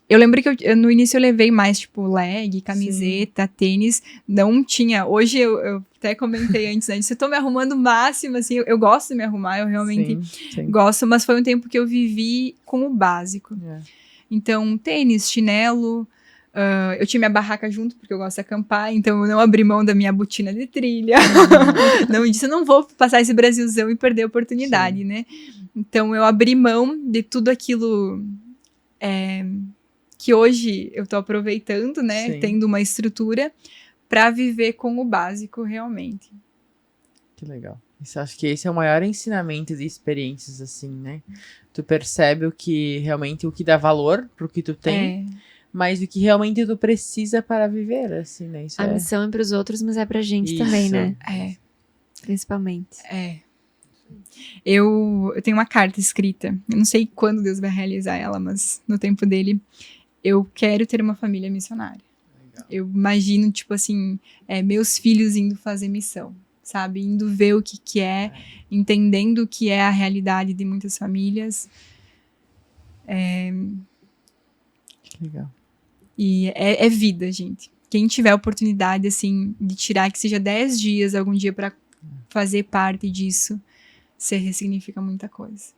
Eu lembro que no início eu levei mais, tipo, leg, camiseta, tênis. Não tinha. Hoje eu até comentei antes, né? Eu tô me arrumando o máximo, assim. Eu gosto de me arrumar, eu realmente Sim. gosto, mas foi um tempo que eu vivi com o básico. Então, tênis, chinelo. Eu tinha minha barraca junto, porque eu gosto de acampar, então eu não abri mão da minha botina de trilha. Não disse, eu não vou passar esse Brasilzão e perder a oportunidade, né? Então, eu abri mão de tudo aquilo que hoje eu tô aproveitando, né? Sim. Tendo uma estrutura para viver com o básico, realmente. Que legal. Isso, acho que esse é o maior ensinamento de experiências, assim, né? Tu percebe o que dá valor pro que tu tem, mas o que realmente tu precisa para viver, assim, né? Isso A missão é pros outros, mas é pra gente também, né? Principalmente. Eu tenho uma carta escrita. Eu não sei quando Deus vai realizar ela, mas no tempo dele, eu quero ter uma família missionária. Legal. Eu imagino, tipo assim, meus filhos indo fazer missão, sabe? Indo ver o que é, entendendo o que é a realidade de muitas famílias. Que legal. E é vida, gente. Quem tiver a oportunidade, assim, de tirar que seja 10 dias, algum dia, para fazer parte disso, você ressignifica muita coisa.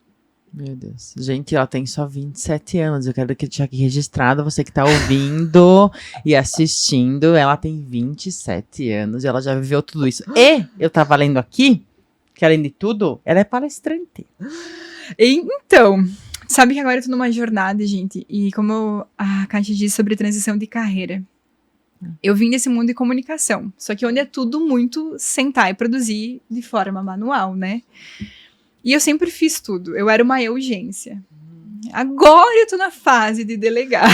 Meu Deus. Gente, ela tem só 27 anos. Eu quero deixar aqui registrado, você que tá ouvindo e assistindo, ela tem 27 anos e ela já viveu tudo isso. E eu tava lendo aqui que, além de tudo, ela é palestrante. Então, sabe que agora eu tô numa jornada, gente, e como a Kátia disse sobre transição de carreira, eu vim desse mundo de comunicação, só que onde é tudo muito sentar e produzir de forma manual, né? E eu sempre fiz tudo, eu era uma urgência. Agora eu tô na fase de delegar.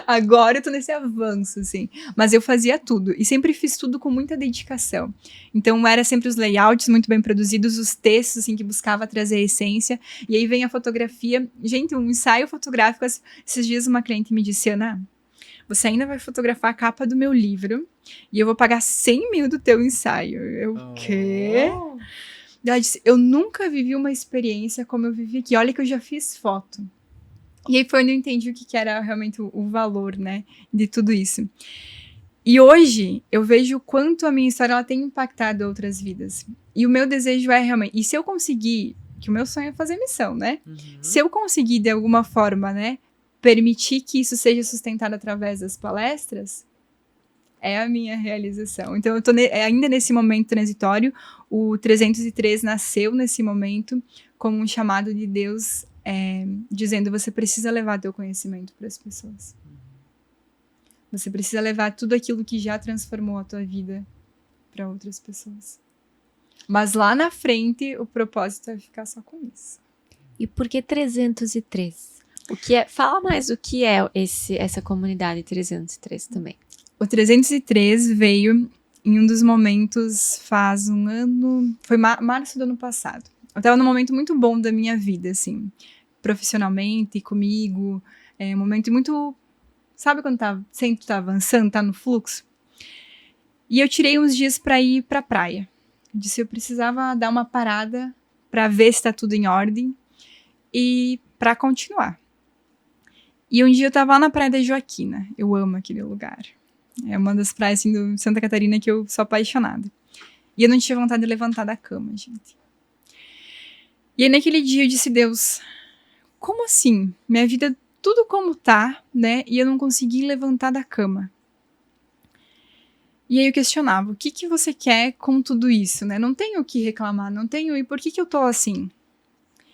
Agora eu tô nesse avanço, assim. Mas eu fazia tudo. E sempre fiz tudo com muita dedicação. Então, era sempre os layouts muito bem produzidos, os textos, assim, que buscava trazer a essência. E aí vem a fotografia. Gente, um ensaio fotográfico. Esses dias uma cliente me disse, Ana, você ainda vai fotografar a capa do meu livro e eu vou pagar 100 mil do teu ensaio. Eu, quê? Ela disse, eu nunca vivi uma experiência como eu vivi aqui. Olha que eu já fiz foto. E aí foi onde eu entendi o que era realmente o valor, né, de tudo isso. E hoje eu vejo o quanto a minha história ela tem impactado outras vidas. E o meu desejo é realmente... E se eu conseguir... Que o meu sonho é fazer missão, né? Se eu conseguir, de alguma forma, né, permitir que isso seja sustentado através das palestras, é a minha realização. Então, eu tô ainda nesse momento transitório. O 303 nasceu nesse momento como um chamado de Deus, dizendo, você precisa levar teu conhecimento para as pessoas. Você precisa levar tudo aquilo que já transformou a tua vida para outras pessoas. Mas lá na frente, o propósito é ficar só com isso. E por que 303? Fala mais o que é essa comunidade 303 também. O 303 veio em um dos momentos faz um ano... Foi março do ano passado. Eu estava num momento muito bom da minha vida, assim. Profissionalmente, comigo. Um momento muito... Sabe quando sempre tá avançando, tá no fluxo? E eu tirei uns dias para ir pra praia. Eu disse, eu precisava dar uma parada para ver se tá tudo em ordem e para continuar. E um dia eu tava lá na Praia da Joaquina. Eu amo aquele lugar. É uma das praias, assim, do Santa Catarina que eu sou apaixonada. E eu não tinha vontade de levantar da cama, gente. E aí, naquele dia, eu disse, Deus, como assim? Minha vida, tudo como tá, né? E eu não consegui levantar da cama. E aí eu questionava, o que você quer com tudo isso, né? Não tenho o que reclamar, não tenho... E por que eu tô assim?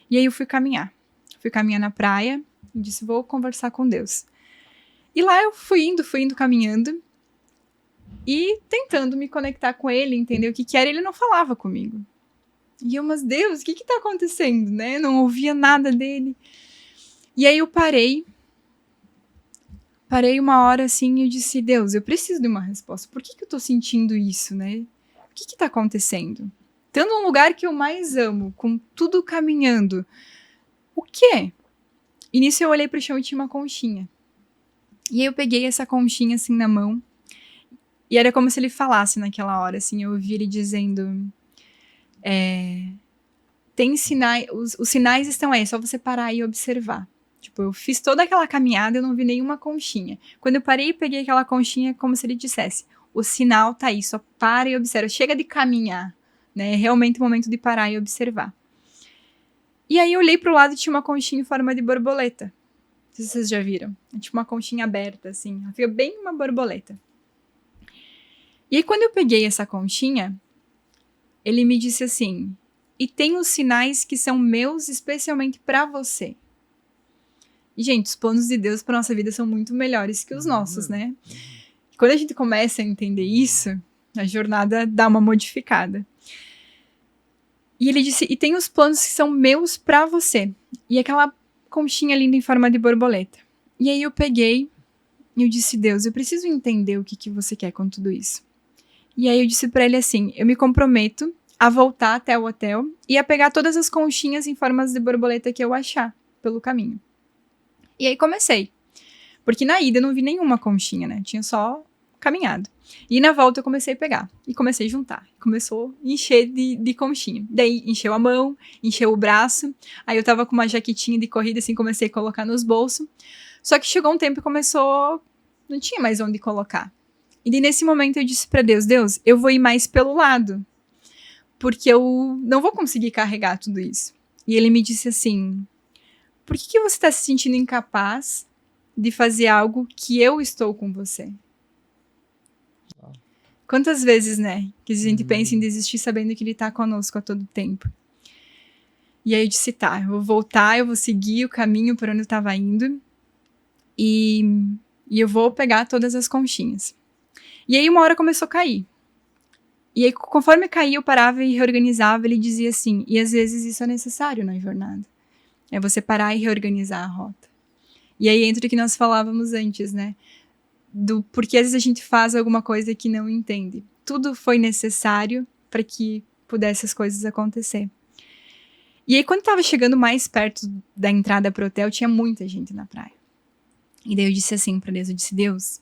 E aí eu fui caminhar. Fui caminhar na praia e disse, vou conversar com Deus. E lá eu fui indo caminhando e tentando me conectar com ele, entender o que era. Ele não falava comigo. E eu, mas Deus, o que tá acontecendo, né? Não ouvia nada dele. E aí eu parei uma hora assim e eu disse, Deus, eu preciso de uma resposta. Por que eu tô sentindo isso, né? O que tá acontecendo? Estando num lugar que eu mais amo, com tudo caminhando. O quê? E nisso eu olhei pro chão e tinha uma conchinha. E aí eu peguei essa conchinha assim na mão. E era como se ele falasse naquela hora, assim. Eu ouvi ele dizendo... tem sinais... Os sinais estão aí, é só você parar e observar. Tipo, eu fiz toda aquela caminhada e eu não vi nenhuma conchinha. Quando eu parei e peguei aquela conchinha, como se ele dissesse... O sinal tá aí, só para e observa. Chega de caminhar, né? É realmente o momento de parar e observar. E aí eu olhei pro lado e tinha uma conchinha em forma de borboleta. Não sei se vocês já viram. É tipo uma conchinha aberta, assim. Ela fica bem uma borboleta. E aí quando eu peguei essa conchinha, ele me disse assim... E tem os sinais que são meus especialmente pra você. E, gente, os planos de Deus pra nossa vida são muito melhores que os nossos, né? Quando a gente começa a entender isso, a jornada dá uma modificada. E ele disse, e tem os planos que são meus pra você. E aquela conchinha linda em forma de borboleta. E aí eu peguei e eu disse, Deus, eu preciso entender o que você quer com tudo isso. E aí eu disse pra ele assim, eu me comprometo a voltar até o hotel e a pegar todas as conchinhas em formas de borboleta que eu achar pelo caminho. E aí comecei. Porque na ida eu não vi nenhuma conchinha, né? Tinha só caminhado. E na volta eu comecei a pegar. E comecei a juntar. Começou a encher de conchinha. Daí encheu a mão, encheu o braço. Aí eu tava com uma jaquetinha de corrida, assim, comecei a colocar nos bolsos. Só que chegou um tempo e começou... Não tinha mais onde colocar. E daí nesse momento eu disse pra Deus, Deus, eu vou ir mais pelo lado. Porque eu não vou conseguir carregar tudo isso. E ele me disse assim, por que você tá se sentindo incapaz de fazer algo que eu estou com você? Quantas vezes, né, que a gente pensa em desistir sabendo que ele tá conosco a todo tempo. E aí eu disse, tá, eu vou voltar, eu vou seguir o caminho por onde eu tava indo e eu vou pegar todas as conchinhas. E aí uma hora começou a cair. E aí conforme caía eu parava e reorganizava, ele dizia assim, e às vezes isso é necessário na jornada. É você parar e reorganizar a rota. E aí entra o que nós falávamos antes, né? Do porque às vezes a gente faz alguma coisa que não entende. Tudo foi necessário para que pudesse as coisas acontecer. E aí quando tava chegando mais perto da entrada pro hotel, tinha muita gente na praia. E daí eu disse assim pra Deus, eu disse, Deus,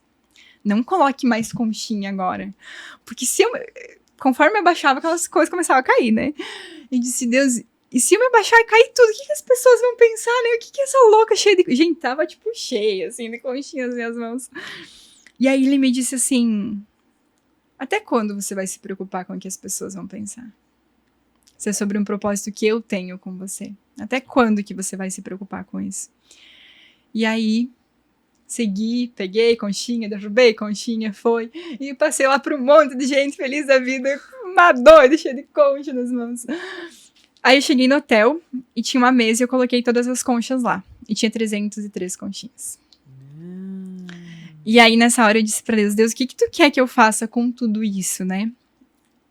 não coloque mais conchinha agora. Porque se eu... Conforme eu baixava, aquelas coisas começavam a cair, né? Eu disse, Deus... E se eu me abaixar e cair tudo, o que as pessoas vão pensar, né? O que essa louca cheia de... Gente, tava, tipo, cheia, assim, de conchinhas nas minhas mãos. E aí ele me disse assim... Até quando você vai se preocupar com o que as pessoas vão pensar? Isso é sobre um propósito que eu tenho com você. Até quando que você vai se preocupar com isso? E aí... Segui, peguei conchinha, derrubei conchinha, foi. E passei lá pra um monte de gente feliz da vida, uma doida, cheia de concha nas mãos. Aí eu cheguei no hotel e tinha uma mesa e eu coloquei todas as conchas lá. E tinha 303 conchinhas. E aí nessa hora eu disse pra Deus, Deus, o que tu quer que eu faça com tudo isso, né?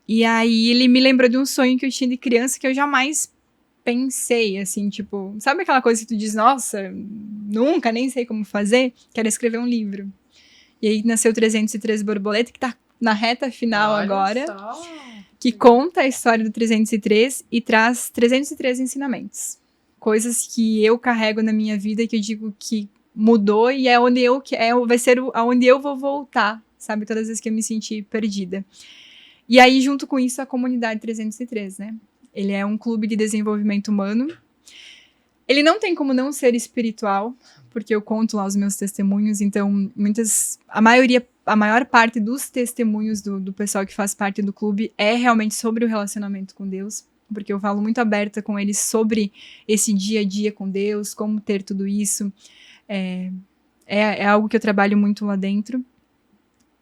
E aí ele me lembrou de um sonho que eu tinha de criança que eu jamais pensei, assim, tipo... Sabe aquela coisa que tu diz, nossa, nunca, nem sei como fazer? Quero escrever um livro. E aí nasceu 303 Borboleta, que tá na reta final agora. Só. Que conta a história do 303 e traz 303 ensinamentos. Coisas que eu carrego na minha vida que eu digo que mudou e é onde vai ser aonde eu vou voltar, sabe? Todas as vezes que eu me senti perdida. E aí, junto com isso, a comunidade 303, né? Ele é um clube de desenvolvimento humano. Ele não tem como não ser espiritual, porque eu conto lá os meus testemunhos, então a maior parte dos testemunhos do pessoal que faz parte do clube é realmente sobre o relacionamento com Deus, porque eu falo muito aberta com eles sobre esse dia a dia com Deus, como ter tudo isso. É algo que eu trabalho muito lá dentro.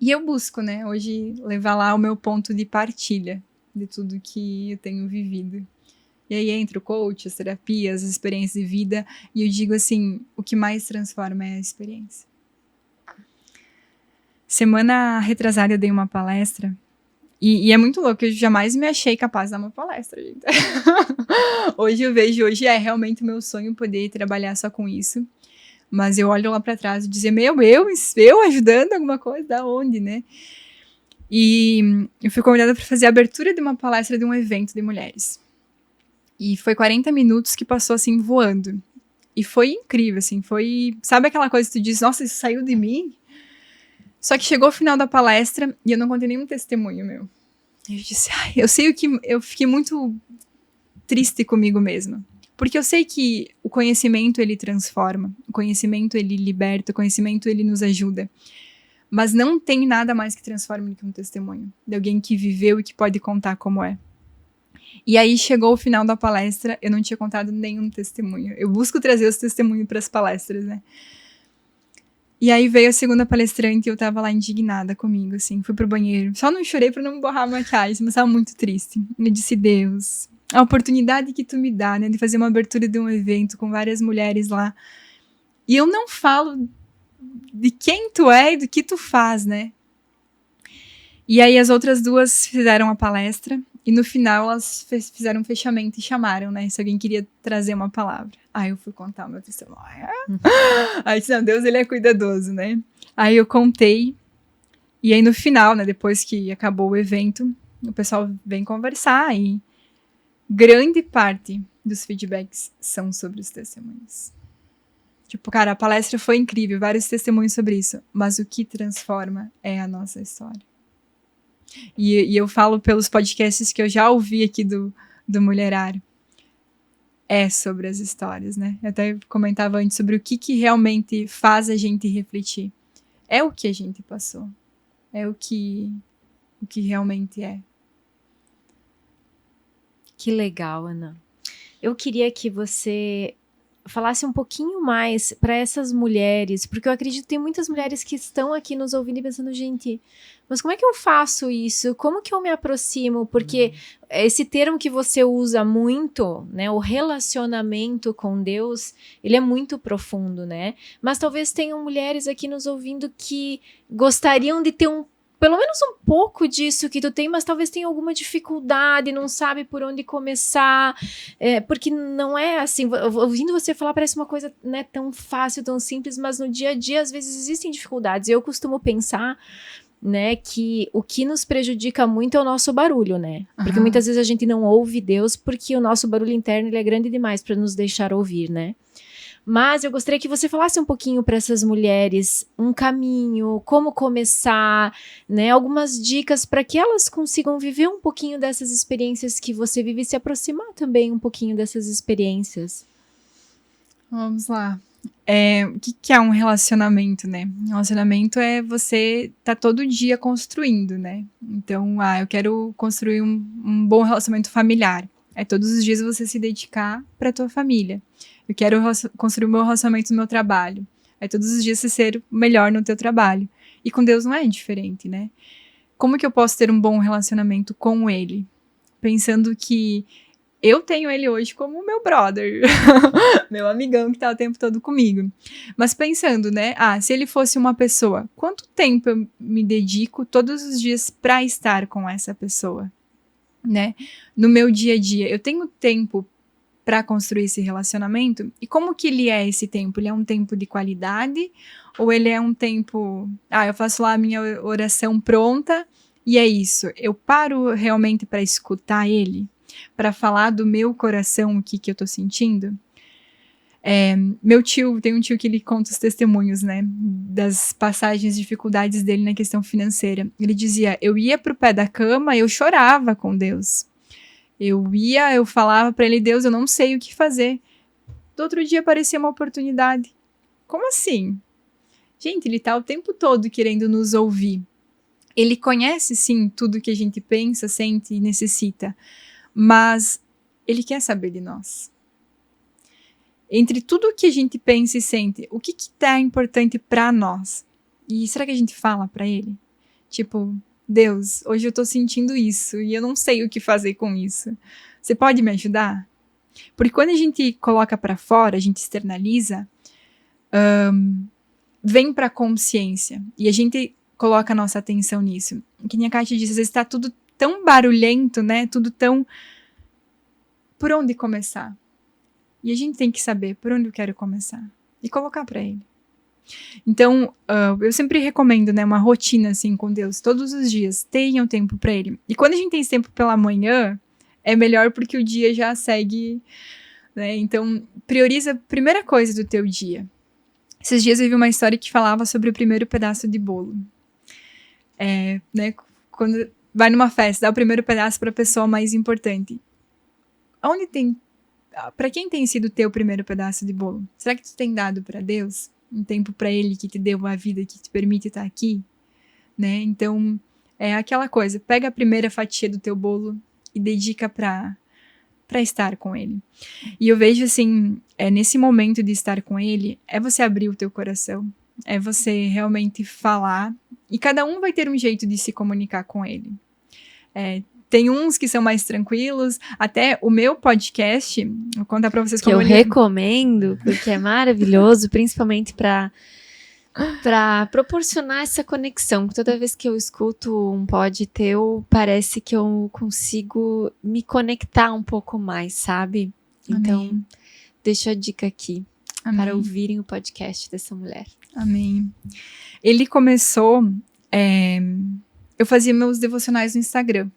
E eu busco, né, hoje levar lá o meu ponto de partilha de tudo que eu tenho vivido. E aí entra o coach, as terapias, as experiências de vida, e eu digo assim, o que mais transforma é a experiência. Semana retrasada eu dei uma palestra, e é muito louco, eu jamais me achei capaz de dar uma palestra, gente. Hoje eu vejo, hoje é realmente o meu sonho poder trabalhar só com isso, mas eu olho lá pra trás e dizer, eu ajudando alguma coisa, da onde, né? E eu fui convidada para fazer a abertura de uma palestra de um evento de mulheres. E foi 40 minutos que passou assim voando. E foi incrível, assim, foi... Sabe aquela coisa que tu diz, nossa, isso saiu de mim? Só que chegou o final da palestra e eu não contei nenhum testemunho meu. Eu disse, ai, eu sei o que... Eu fiquei muito triste comigo mesma. Porque eu sei que o conhecimento, ele transforma. O conhecimento, ele liberta. O conhecimento, ele nos ajuda. Mas não tem nada mais que transforme do que um testemunho. De alguém que viveu e que pode contar como é. E aí chegou o final da palestra, eu não tinha contado nenhum testemunho. Eu busco trazer os testemunhos para as palestras, né? E aí veio a segunda palestrante e eu tava lá indignada comigo, assim. Fui pro banheiro. Só não chorei pra não borrar a maquiagem, mas tava muito triste. Eu disse, Deus, a oportunidade que tu me dá, né? De fazer uma abertura de um evento com várias mulheres lá. E eu não falo de quem tu é e do que tu faz, né? E aí as outras duas fizeram a palestra. E no final elas fizeram um fechamento e chamaram, né? Se alguém queria trazer uma palavra. Aí eu fui contar o meu testemunho. Aí disse, não, Deus, ele é cuidadoso, né? Aí eu contei. E aí no final, né? Depois que acabou o evento, o pessoal vem conversar. E grande parte dos feedbacks são sobre os testemunhos. Tipo, cara, a palestra foi incrível. Vários testemunhos sobre isso. Mas o que transforma é a nossa história. E eu falo pelos podcasts que eu já ouvi aqui do Mulherário. É sobre as histórias, né? Eu até comentava antes sobre o que realmente faz a gente refletir. É o que a gente passou. É o que realmente é. Que legal, Ana. Eu queria que você falasse um pouquinho mais para essas mulheres, porque eu acredito que tem muitas mulheres que estão aqui nos ouvindo e pensando, gente, mas como é que eu faço isso? Como que eu me aproximo? Porque esse termo que você usa muito, né, o relacionamento com Deus, ele é muito profundo, né? Mas talvez tenham mulheres aqui nos ouvindo que gostariam de ter pelo menos um pouco disso que tu tem, mas talvez tenha alguma dificuldade, não sabe por onde começar, porque não é assim, ouvindo você falar parece uma coisa, né, tão fácil, tão simples, mas no dia a dia às vezes existem dificuldades. Eu costumo pensar, né, que o que nos prejudica muito é o nosso barulho, né, porque muitas vezes a gente não ouve Deus porque o nosso barulho interno ele é grande demais para nos deixar ouvir, né. Mas eu gostaria que você falasse um pouquinho para essas mulheres, um caminho, como começar, né? Algumas dicas para que elas consigam viver um pouquinho dessas experiências que você vive e se aproximar também um pouquinho dessas experiências. Vamos lá. O que é um relacionamento, né? Um relacionamento é você tá todo dia construindo, né? Então, eu quero construir um bom relacionamento familiar. É todos os dias você se dedicar para tua família. Eu quero construir o meu relacionamento no meu trabalho. É todos os dias você ser o melhor no teu trabalho. E com Deus não é diferente, né? Como que eu posso ter um bom relacionamento com Ele? Pensando que eu tenho Ele hoje como meu brother. Meu amigão que tá o tempo todo comigo. Mas pensando, né? Se Ele fosse uma pessoa, quanto tempo eu me dedico todos os dias para estar com essa pessoa? Né? No meu dia a dia, eu tenho tempo para construir esse relacionamento? E como que ele é esse tempo? Ele é um tempo de qualidade? Ou ele é um tempo... eu faço lá a minha oração pronta e é isso. Eu paro realmente para escutar ele? Para falar do meu coração o que eu tô sentindo? Tem um tio que ele conta os testemunhos, né? Das passagens, dificuldades dele na questão financeira. Ele dizia, eu ia pro pé da cama, eu chorava com Deus. Eu falava para ele, Deus, eu não sei o que fazer. Do outro dia aparecia uma oportunidade. Como assim? Gente, ele tá o tempo todo querendo nos ouvir. Ele conhece, sim, tudo que a gente pensa, sente e necessita. Mas ele quer saber de nós. Entre tudo que a gente pensa e sente, o que tá importante para nós? E será que a gente fala para ele? Tipo... Deus, hoje eu tô sentindo isso e eu não sei o que fazer com isso. Você pode me ajudar? Porque quando a gente coloca pra fora, a gente externaliza, vem pra consciência e a gente coloca a nossa atenção nisso. Que nem a Kátia disse, às vezes tá tudo tão barulhento, né? Tudo tão... Por onde começar? E a gente tem que saber por onde eu quero começar e colocar pra ele. Então, eu sempre recomendo, né, uma rotina assim com Deus, todos os dias, tenham tempo para Ele. E quando a gente tem esse tempo pela manhã, é melhor porque o dia já segue né? Então, prioriza a primeira coisa do teu dia. Esses dias eu vi uma história que falava sobre o primeiro pedaço de bolo. Né? Quando vai numa festa, dá o primeiro pedaço para a pessoa mais importante. Para quem tem sido o teu primeiro pedaço de bolo? Será que tu tem dado para Deus? Um tempo para Ele que te deu uma vida que te permite estar aqui? Né? Então, é aquela coisa. Pega a primeira fatia do teu bolo e dedica para estar com Ele. E eu vejo assim, nesse momento de estar com Ele, é você abrir o teu coração. É você realmente falar. E cada um vai ter um jeito de se comunicar com Ele. Tem uns que são mais tranquilos. Até o meu podcast, vou contar pra vocês como eu recomendo, porque é maravilhoso, principalmente para proporcionar essa conexão. Toda vez que eu escuto um pod teu, parece que eu consigo me conectar um pouco mais, sabe? Então, Amém. deixo a dica aqui Amém. para ouvirem o podcast dessa mulher. Amém. Ele começou... eu fazia meus devocionais no Instagram.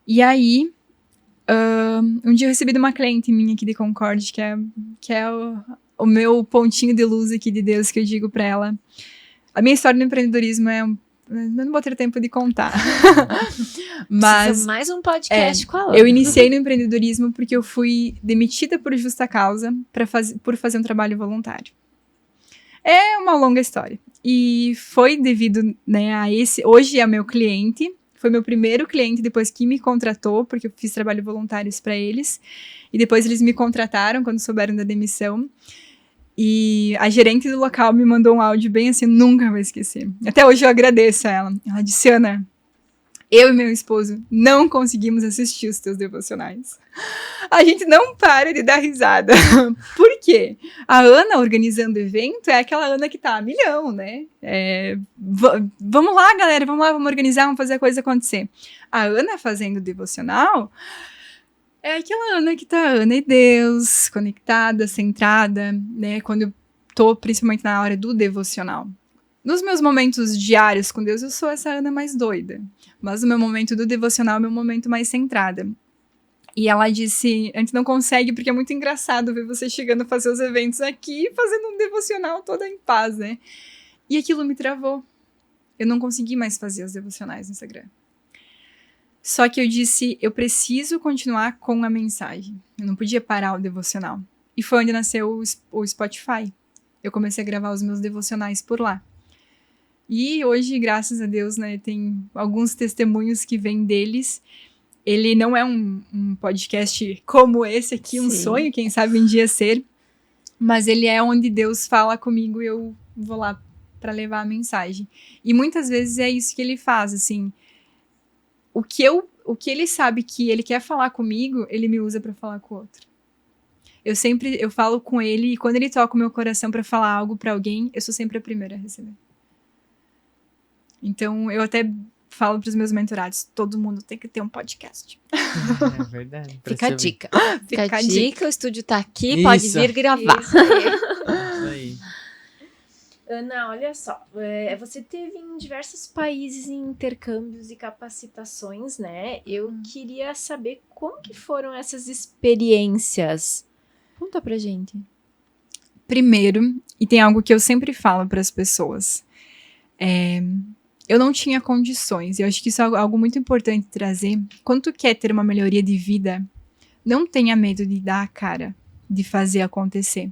E aí, um dia eu recebi de uma cliente minha aqui de Concorde, que é o meu pontinho de luz aqui de Deus, que eu digo pra ela. A minha história no empreendedorismo eu não vou ter tempo de contar. Mas precisa mais um podcast com a Ana. eu iniciei no empreendedorismo porque eu fui demitida por justa causa por fazer um trabalho voluntário. É uma longa história. E foi devido, né, a esse... Hoje é meu cliente. Foi meu primeiro cliente depois que me contratou, porque eu fiz trabalho voluntários para eles. E depois eles me contrataram quando souberam da demissão. E a gerente do local me mandou um áudio bem assim, nunca vou esquecer. Até hoje eu agradeço a ela. Ela disse, Ana, eu e meu esposo não conseguimos assistir os teus devocionais. A gente não para de dar risada. Por quê? A Ana organizando o evento é aquela Ana que tá a milhão, né? Vamos lá, galera, vamos lá, vamos organizar, vamos fazer a coisa acontecer. A Ana fazendo o devocional é aquela Ana que tá Ana e Deus, conectada, centrada, né? Quando eu tô principalmente na hora do devocional. Nos meus momentos diários com Deus, eu sou essa Ana mais doida. Mas no meu momento do devocional é o meu momento mais centrada. E ela disse, a gente não consegue porque é muito engraçado ver você chegando a fazer os eventos aqui, fazendo um devocional toda em paz, né? E aquilo me travou. Eu não consegui mais fazer os devocionais no Instagram. Só que eu disse, eu preciso continuar com a mensagem. Eu não podia parar o devocional. E foi onde nasceu o Spotify. Eu comecei a gravar os meus devocionais por lá. E hoje, graças a Deus, né, tem alguns testemunhos que vêm deles. Ele não é um podcast como esse aqui, um sonho, quem sabe um dia ser. Mas ele é onde Deus fala comigo e eu vou lá para levar a mensagem. E muitas vezes é isso que ele faz, assim. O que ele sabe que ele quer falar comigo, ele me usa para falar com o outro. Eu falo com ele e quando ele toca o meu coração para falar algo para alguém, eu sou sempre a primeira a receber. Então, eu até falo pros meus mentorados, todo mundo tem que ter um podcast. É verdade. Fica a dica. Fica a dica. O estúdio tá aqui, Isso. pode vir gravar. Isso aí. Ana, olha só, você teve em diversos países em intercâmbios e capacitações, né? Eu queria saber como que foram essas experiências. Conta pra gente. Primeiro, e tem algo que eu sempre falo para as pessoas, eu não tinha condições, e eu acho que isso é algo muito importante trazer. Quando tu quer ter uma melhoria de vida, não tenha medo de dar a cara, de fazer acontecer.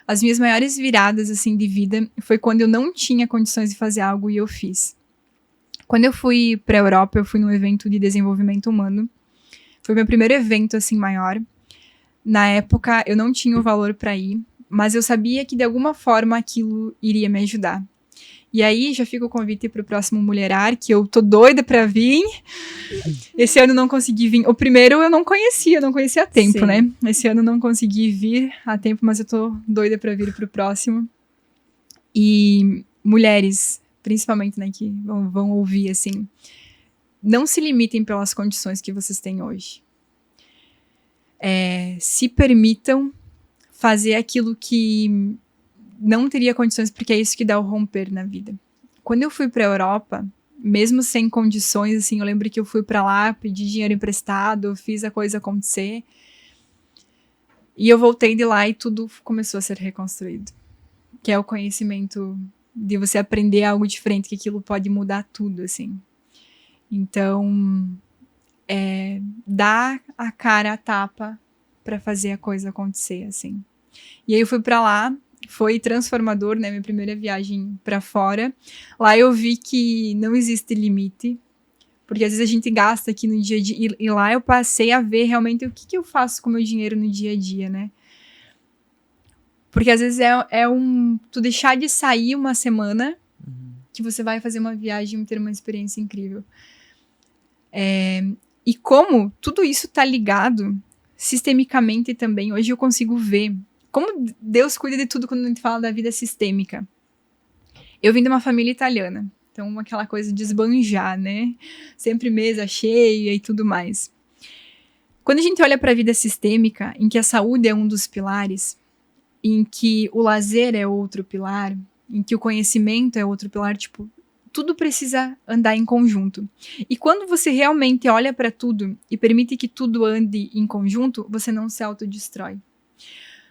As minhas maiores viradas, assim, de vida foi quando eu não tinha condições de fazer algo e eu fiz. Quando eu fui para a Europa, eu fui num evento de desenvolvimento humano. Foi meu primeiro evento, assim, maior. Na época, eu não tinha o valor para ir, mas eu sabia que, de alguma forma, aquilo iria me ajudar. E aí, já fica o convite pro próximo Mulherar, que eu tô doida pra vir. Esse ano não consegui vir. O primeiro eu não conhecia a tempo, Sim. né? Esse ano não consegui vir a tempo, mas eu tô doida pra vir pro próximo. E mulheres, principalmente, né, que vão ouvir, assim, não se limitem pelas condições que vocês têm hoje. Se permitam fazer aquilo que não teria condições, porque é isso que dá o romper na vida. Quando eu fui pra Europa, mesmo sem condições, assim, eu lembro que eu fui pra lá, pedi dinheiro emprestado, fiz a coisa acontecer. E eu voltei de lá e tudo começou a ser reconstruído. Que é o conhecimento de você aprender algo diferente, que aquilo pode mudar tudo, assim. Então, dar a cara a tapa para fazer a coisa acontecer, assim. E aí eu fui para lá, foi transformador, né? Minha primeira viagem para fora. Lá eu vi que não existe limite, porque às vezes a gente gasta aqui no dia a dia. E lá eu passei a ver realmente o que eu faço com o meu dinheiro no dia a dia, né? Porque às vezes tu deixar de sair uma semana que você vai fazer uma viagem e ter uma experiência incrível. E como tudo isso tá ligado sistemicamente também, hoje eu consigo ver como Deus cuida de tudo quando a gente fala da vida sistêmica. Eu vim de uma família italiana, então aquela coisa de esbanjar, né? Sempre mesa cheia e tudo mais. Quando a gente olha para a vida sistêmica, em que a saúde é um dos pilares, em que o lazer é outro pilar, em que o conhecimento é outro pilar, tipo, tudo precisa andar em conjunto. E quando você realmente olha para tudo e permite que tudo ande em conjunto, você não se autodestrói.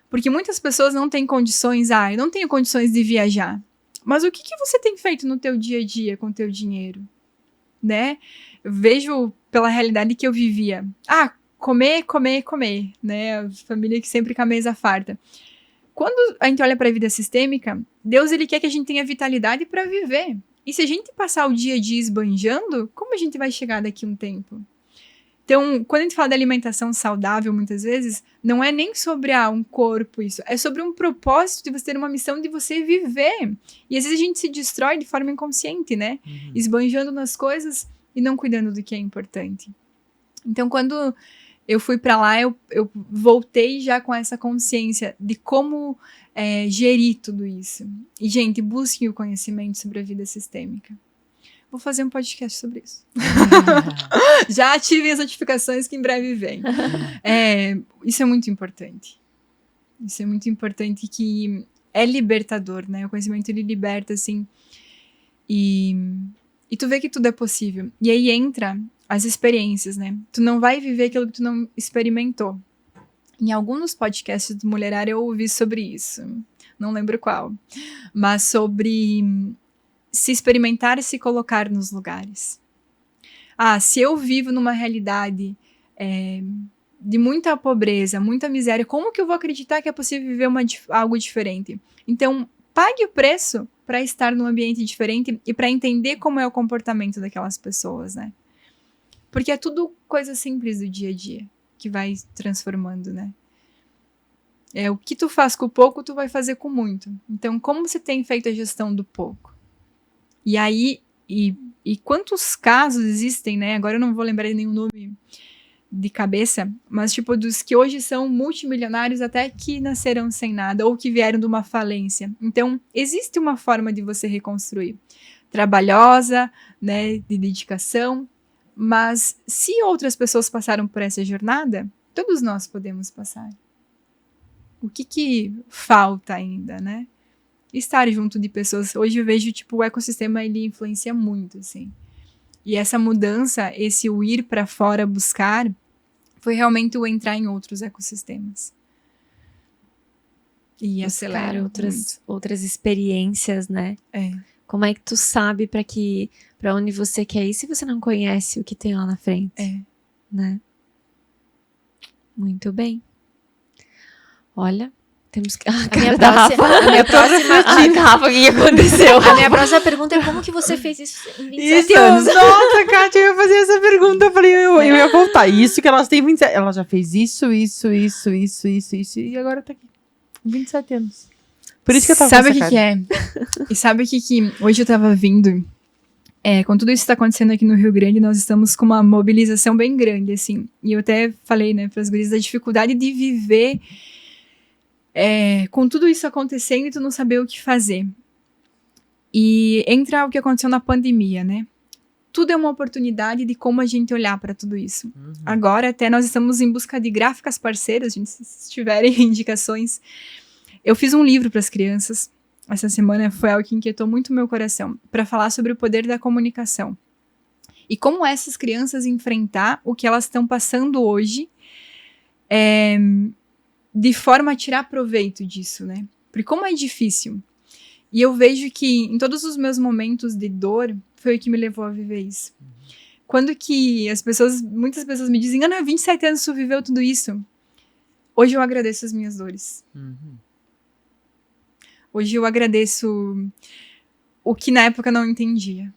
Porque muitas pessoas não têm condições, eu não tenho condições de viajar. Mas o que você tem feito no teu dia a dia com o teu dinheiro? Né? Eu vejo pela realidade que eu vivia. Comer, né? A família que sempre com a mesa farta. Quando a gente olha para a vida sistêmica, Deus ele quer que a gente tenha vitalidade para viver. E se a gente passar o dia a dia esbanjando, como a gente vai chegar daqui a um tempo? Então, quando a gente fala de alimentação saudável, muitas vezes, não é nem sobre um corpo, isso. É sobre um propósito de você ter uma missão de você viver. E às vezes a gente se destrói de forma inconsciente, né? Esbanjando nas coisas e não cuidando do que é importante. Então, quando eu fui para lá, eu voltei já com essa consciência de como gerir tudo isso. E, gente, busquem o conhecimento sobre a vida sistêmica. Vou fazer um podcast sobre isso. Já ativem as notificações que em breve vem. Isso é muito importante. Isso é muito importante, que é libertador, né? O conhecimento, ele liberta, assim. E tu vê que tudo é possível. E aí entra as experiências, né? Tu não vai viver aquilo que tu não experimentou. Em alguns dos podcasts do Mulherada eu ouvi sobre isso. Não lembro qual. Mas sobre se experimentar e se colocar nos lugares. Se eu vivo numa realidade de muita pobreza, muita miséria, como que eu vou acreditar que é possível viver algo diferente? Então, pague o preço para estar num ambiente diferente e para entender como é o comportamento daquelas pessoas, né? Porque é tudo coisa simples do dia a dia que vai transformando, né? O que tu faz com pouco, tu vai fazer com muito. Então, como você tem feito a gestão do pouco? E aí, e quantos casos existem, né? Agora eu não vou lembrar de nenhum nome de cabeça, mas tipo dos que hoje são multimilionários até que nasceram sem nada ou que vieram de uma falência. Então, existe uma forma de você reconstruir. Trabalhosa, né? De dedicação. Mas se outras pessoas passaram por essa jornada, todos nós podemos passar. O que falta ainda, né? Estar junto de pessoas. Hoje eu vejo, tipo, o ecossistema, ele influencia muito, assim. E essa mudança, esse o ir para fora buscar, foi realmente o entrar em outros ecossistemas. E acelera outras experiências, né? Como é que tu sabe para onde você quer ir se você não conhece o que tem lá na frente? Né? Muito bem. Temos que... A minha próxima... Rafa, o que aconteceu? A minha próxima pergunta é como que você fez isso em 27 Isso, anos? nossa, Kátia, eu ia fazer essa pergunta. Eu falei, eu ia voltar. Isso que elas têm 27... Ela já fez isso. E agora tá aqui. 27 anos. Por isso que eu tava Sabe o que é? E sabe o que hoje eu tava vindo? Com tudo isso que tá acontecendo aqui no Rio Grande, nós estamos com uma mobilização bem grande, assim. E eu até falei, né, pras gurias, da dificuldade de viver com tudo isso acontecendo e tu não saber o que fazer. E entra o que aconteceu na pandemia, né? Tudo é uma oportunidade de como a gente olhar para tudo isso. Agora, até nós estamos em busca de gráficas parceiras, gente, se tiverem indicações. Eu fiz um livro para as crianças. Essa semana foi algo que inquietou muito o meu coração, para falar sobre o poder da comunicação. E como essas crianças enfrentar o que elas estão passando hoje, de forma a tirar proveito disso, né? Porque como é difícil. E eu vejo que em todos os meus momentos de dor, foi o que me levou a viver isso. Quando que muitas pessoas me dizem, Ana, 27 anos tu viveu tudo isso. Hoje eu agradeço as minhas dores. Hoje eu agradeço o que na época eu não entendia.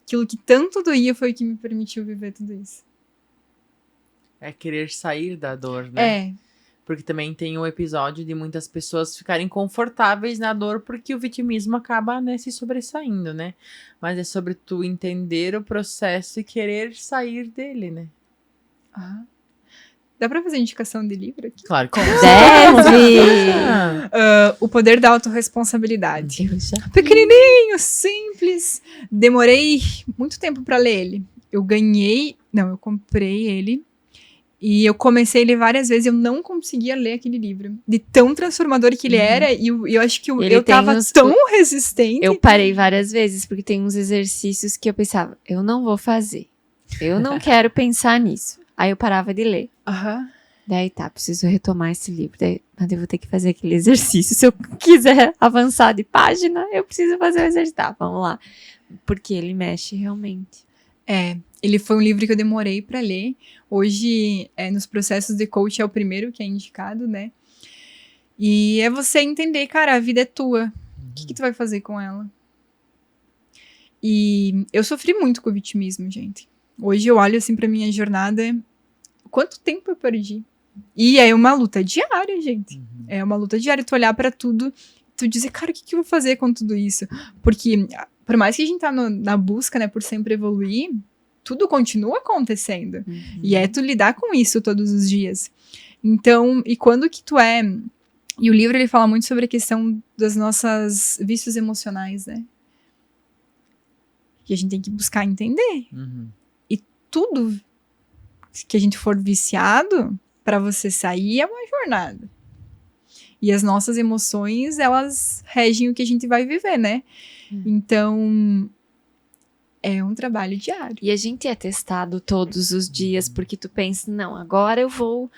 Aquilo que tanto doía foi o que me permitiu viver tudo isso. É querer sair da dor, né? É. Porque também tem um episódio de muitas pessoas ficarem confortáveis na dor porque o vitimismo acaba, né, se sobressaindo, né? Mas é sobre tu entender o processo e querer sair dele, né? Dá pra fazer indicação de livro aqui? Claro que Deve! O Poder da Autorresponsabilidade. Pequenininho, simples. Demorei muito tempo pra ler ele. Eu comprei ele. E eu comecei ele várias vezes, eu não conseguia ler aquele livro. De tão transformador que ele era, e eu acho que eu tava tão resistente. Eu parei várias vezes, porque tem uns exercícios que eu pensava, eu não vou fazer. Eu não quero pensar nisso. Aí eu parava de ler. Daí preciso retomar esse livro. Mas eu vou ter que fazer aquele exercício. Se eu quiser avançar de página, eu preciso fazer o exercício. Vamos lá. Porque ele mexe realmente. Ele foi um livro que eu demorei pra ler. Hoje, nos processos de coach, é o primeiro que é indicado, né? E é você entender, cara, a vida é tua. O que tu vai fazer com ela? E eu sofri muito com o vitimismo, gente. Hoje eu olho assim pra minha jornada, quanto tempo eu perdi? E é uma luta diária, gente. É uma luta diária, tu olhar pra tudo, tu dizer, cara, o que eu vou fazer com tudo isso? Porque, por mais que a gente tá na busca, né, por sempre evoluir, tudo continua acontecendo. E é tu lidar com isso todos os dias. Então, e quando que tu é... E o livro, ele fala muito sobre a questão das nossas vícios emocionais, né? Que a gente tem que buscar entender. E tudo que a gente for viciado, pra você sair, é uma jornada. E as nossas emoções, elas regem o que a gente vai viver, né? Então... é um trabalho diário. E a gente é testado todos os dias, porque tu pensa, não, agora eu vou,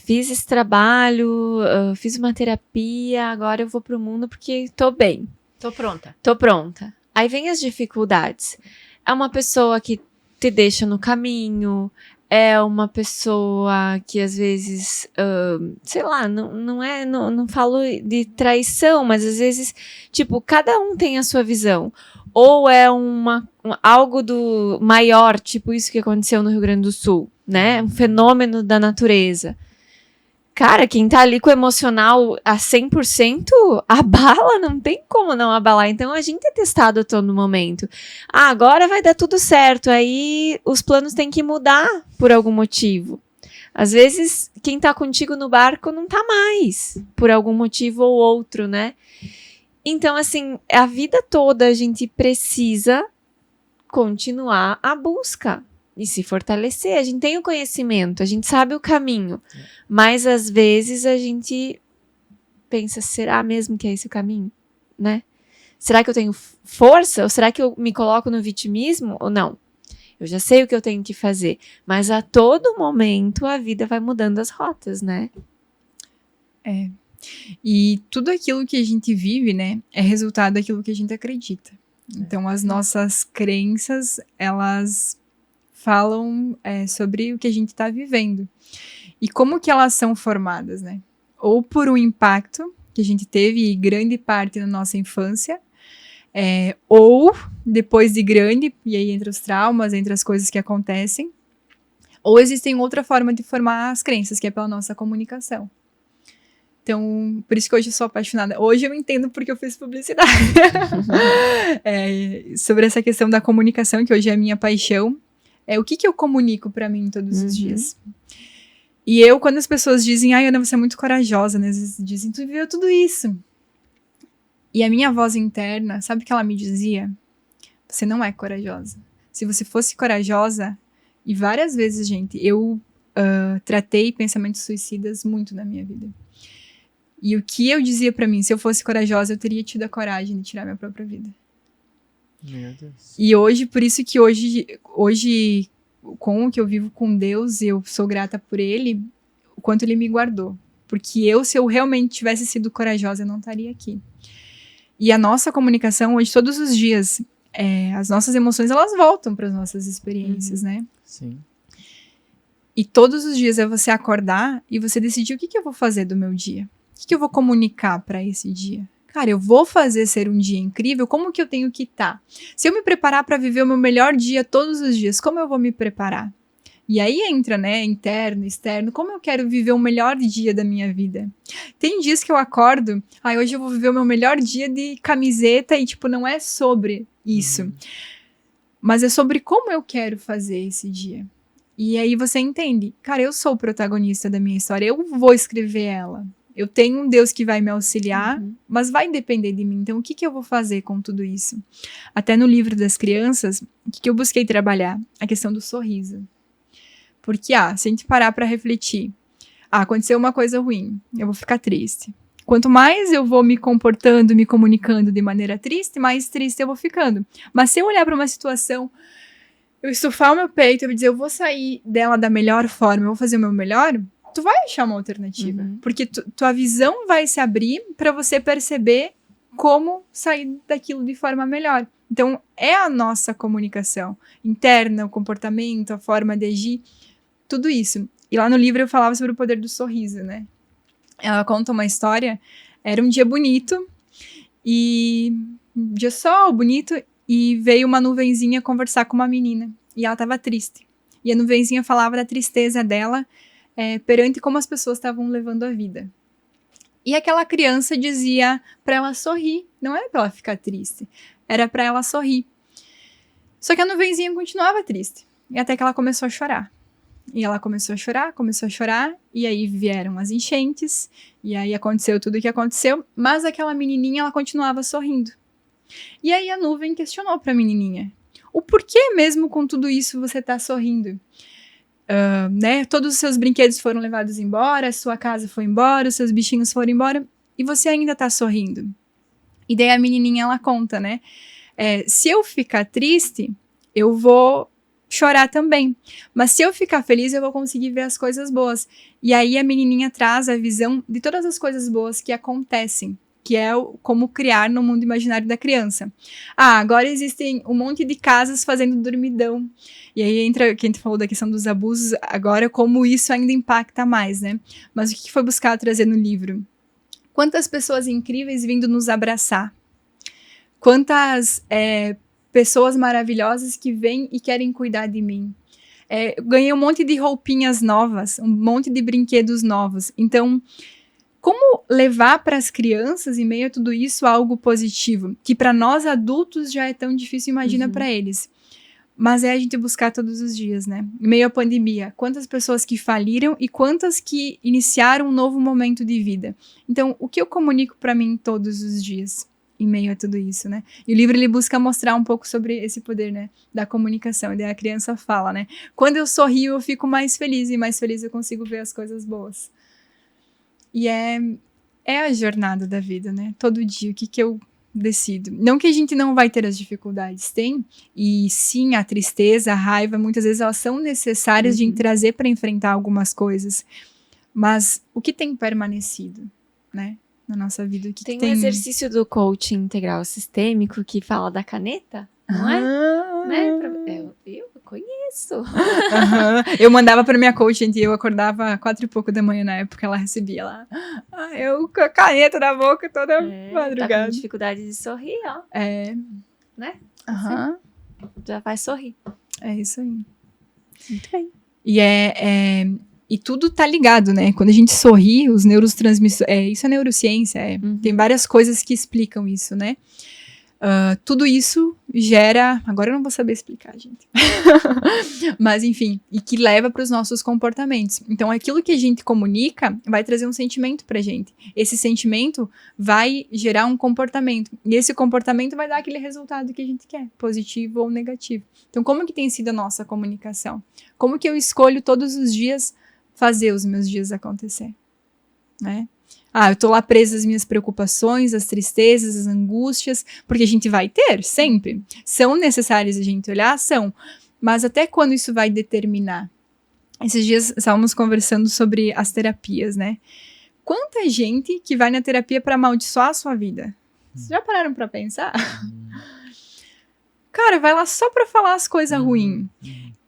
fiz esse trabalho, fiz uma terapia, agora eu vou pro mundo porque tô bem. Tô pronta. Tô pronta. Aí vem as dificuldades. É uma pessoa que te deixa no caminho, é uma pessoa que às vezes, sei lá, não falo de traição, mas às vezes, tipo, cada um tem a sua visão. Ou é algo do maior, tipo isso que aconteceu no Rio Grande do Sul, né? Um fenômeno da natureza. Cara, quem tá ali com o emocional a 100%, abala, não tem como não abalar. Então, a gente é testado a todo momento. Agora vai dar tudo certo, aí os planos têm que mudar por algum motivo. Às vezes, quem tá contigo no barco não tá mais, por algum motivo ou outro, né? Então, assim, a vida toda a gente precisa continuar a busca e se fortalecer. A gente tem o conhecimento, a gente sabe o caminho, mas às vezes a gente pensa, será mesmo que é esse o caminho, né? Será que eu tenho força? Ou será que eu me coloco no vitimismo? Ou não? Eu já sei o que eu tenho que fazer, mas a todo momento a vida vai mudando as rotas, né? E tudo aquilo que a gente vive, né, é resultado daquilo que a gente acredita. Então, as nossas crenças, elas falam sobre o que a gente está vivendo. E como que elas são formadas, né? Ou por um impacto que a gente teve grande parte na nossa infância, ou depois de grande, e aí entre os traumas, entre as coisas que acontecem, ou existem outra forma de formar as crenças, que é pela nossa comunicação. Então, por isso que hoje eu sou apaixonada. Hoje eu entendo porque eu fiz publicidade. Sobre essa questão da comunicação, que hoje é a minha paixão. O que eu comunico pra mim todos os dias? E quando as pessoas dizem, Ana, você é muito corajosa, né? Às vezes dizem, tu viveu tudo isso. E a minha voz interna, sabe o que ela me dizia? Você não é corajosa. Se você fosse corajosa, e várias vezes, gente, eu tratei pensamentos suicidas muito na minha vida. E o que eu dizia pra mim, se eu fosse corajosa, eu teria tido a coragem de tirar minha própria vida. Meu Deus. E hoje, por isso que hoje, com o que eu vivo com Deus, eu sou grata por Ele, o quanto Ele me guardou. Porque se eu realmente tivesse sido corajosa, eu não estaria aqui. E a nossa comunicação hoje, todos os dias, as nossas emoções, elas voltam para as nossas experiências, né? Sim. E todos os dias é você acordar e você decidir o que eu vou fazer do meu dia. O que eu vou comunicar para esse dia. Cara, eu vou fazer ser um dia incrível, como que eu tenho que estar? Se eu me preparar para viver o meu melhor dia todos os dias, como eu vou me preparar? E aí entra, né, interno, externo, como eu quero viver o melhor dia da minha vida? Tem dias que eu acordo, hoje eu vou viver o meu melhor dia de camiseta e, tipo, não é sobre isso. Mas é sobre como eu quero fazer esse dia. E aí você entende, cara, eu sou o protagonista da minha história, eu vou escrever ela. Eu tenho um Deus que vai me auxiliar, mas vai depender de mim. Então, o que eu vou fazer com tudo isso? Até no livro das crianças, o que eu busquei trabalhar? A questão do sorriso. Porque, se a gente parar para refletir, aconteceu uma coisa ruim, eu vou ficar triste. Quanto mais eu vou me comportando, me comunicando de maneira triste, mais triste eu vou ficando. Mas se eu olhar para uma situação, eu estufar o meu peito, eu vou dizer, eu vou sair dela da melhor forma, eu vou fazer o meu melhor, tu vai achar uma alternativa. Porque tua visão vai se abrir para você perceber como sair daquilo de forma melhor. Então, é a nossa comunicação interna, o comportamento, a forma de agir, tudo isso. E lá no livro eu falava sobre o poder do sorriso, né? Ela conta uma história, era um dia bonito, e um dia sol bonito, e veio uma nuvenzinha conversar com uma menina, e ela estava triste. E a nuvenzinha falava da tristeza dela, perante como as pessoas estavam levando a vida. E aquela criança dizia para ela sorrir, não era para ela ficar triste, era para ela sorrir. Só que a nuvenzinha continuava triste, e até que ela começou a chorar. E ela começou a chorar, e aí vieram as enchentes, e aí aconteceu tudo o que aconteceu, mas aquela menininha, ela continuava sorrindo. E aí a nuvem questionou para a menininha, o porquê mesmo com tudo isso você tá sorrindo? Né? Todos os seus brinquedos foram levados embora, a sua casa foi embora, os seus bichinhos foram embora, e você ainda tá sorrindo. E daí a menininha, ela conta, né? Se eu ficar triste, eu vou chorar também. Mas se eu ficar feliz, eu vou conseguir ver as coisas boas. E aí a menininha traz a visão de todas as coisas boas que acontecem, que é como criar no mundo imaginário da criança. Agora existem um monte de casas fazendo dormidão. E aí entra, quem falou da questão dos abusos, agora como isso ainda impacta mais, né? Mas o que foi buscado trazer no livro? Quantas pessoas incríveis vindo nos abraçar. Quantas pessoas maravilhosas que vêm e querem cuidar de mim. Ganhei um monte de roupinhas novas, um monte de brinquedos novos. Então, como levar para as crianças, em meio a tudo isso, algo positivo? Que para nós adultos já é tão difícil, imagina para eles. Mas a gente buscar todos os dias, né? Em meio à pandemia, quantas pessoas que faliram e quantas que iniciaram um novo momento de vida. Então, o que eu comunico para mim todos os dias? Em meio a tudo isso, né? E o livro, ele busca mostrar um pouco sobre esse poder, né? Da comunicação. E daí a criança fala, né? Quando eu sorrio, eu fico mais feliz. E mais feliz eu consigo ver as coisas boas. E é a jornada da vida, né? Todo dia, o que eu decido. Não que a gente não vai ter as dificuldades, tem. E sim, a tristeza, a raiva, muitas vezes elas são necessárias de trazer para enfrentar algumas coisas. Mas o que tem permanecido, né? Na nossa vida. Tem um exercício do coaching integral sistêmico que fala da caneta, não é? Né? Eu conheço. Eu mandava pra minha coach, e eu acordava 4 e pouco da manhã na época, ela recebia lá. Eu com a caneta na boca toda madrugada. Tá com dificuldade de sorrir, ó. Né? Assim, já vai sorrir. É isso aí. Muito bem. E tudo tá ligado, né? Quando a gente sorri, os neurotransmissores... isso é neurociência, tem várias coisas que explicam isso, né? Tudo isso gera... Agora eu não vou saber explicar, gente. Mas, enfim, e que leva para os nossos comportamentos. Então, aquilo que a gente comunica vai trazer um sentimento pra gente. Esse sentimento vai gerar um comportamento. E esse comportamento vai dar aquele resultado que a gente quer, positivo ou negativo. Então, como que tem sido a nossa comunicação? Como que eu escolho todos os dias fazer os meus dias acontecer, né? Eu tô lá presa às minhas preocupações, às tristezas, às angústias, porque a gente vai ter, sempre. São necessárias a gente olhar? São. Mas até quando isso vai determinar? Esses dias estávamos conversando sobre as terapias, né? quanta gente que vai na terapia pra amaldiçoar a sua vida. Vocês já pararam pra pensar? Cara, vai lá só pra falar as coisas ruins.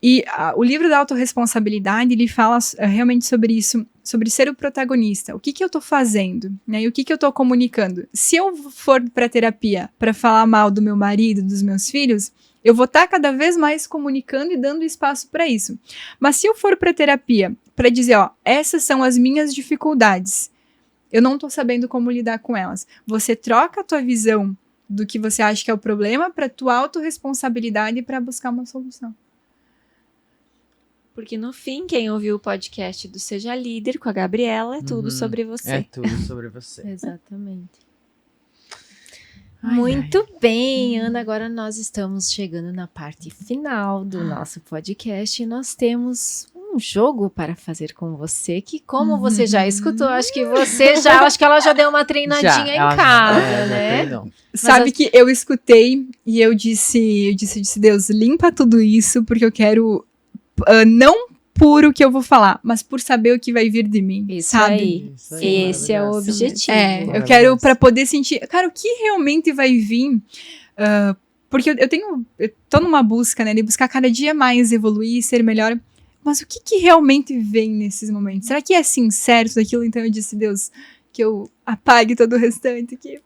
E o livro da autorresponsabilidade, ele fala realmente sobre isso, sobre ser o protagonista. O que eu tô fazendo, né? E o que eu tô comunicando. Se eu for pra terapia pra falar mal do meu marido, dos meus filhos, eu vou estar cada vez mais comunicando e dando espaço pra isso. Mas se eu for pra terapia pra dizer, ó, essas são as minhas dificuldades, eu não tô sabendo como lidar com elas. Você troca a tua visão do que você acha que é o problema pra tua autorresponsabilidade pra buscar uma solução. Porque no fim, quem ouviu o podcast do Seja Líder com a Gabriela é tudo sobre você. É tudo sobre você. Exatamente. Ai, Muito bem, Ana. Agora nós estamos chegando na parte final do nosso podcast e nós temos um jogo para fazer com você que, como você já escutou, acho que ela já deu uma treinadinha em casa, né? Sabe que eu escutei e eu disse, Deus, limpa tudo isso porque eu quero não por o que eu vou falar, mas por saber o que vai vir de mim, Isso sabe? aí. Esse é o objetivo. Eu quero pra poder sentir, cara, o que realmente vai vir, porque eu tô numa busca, né, de buscar cada dia mais evoluir, ser melhor, mas o que realmente vem nesses momentos? Será que é sincero tudo aquilo? Então eu disse, Deus, que eu apague todo o restante aqui.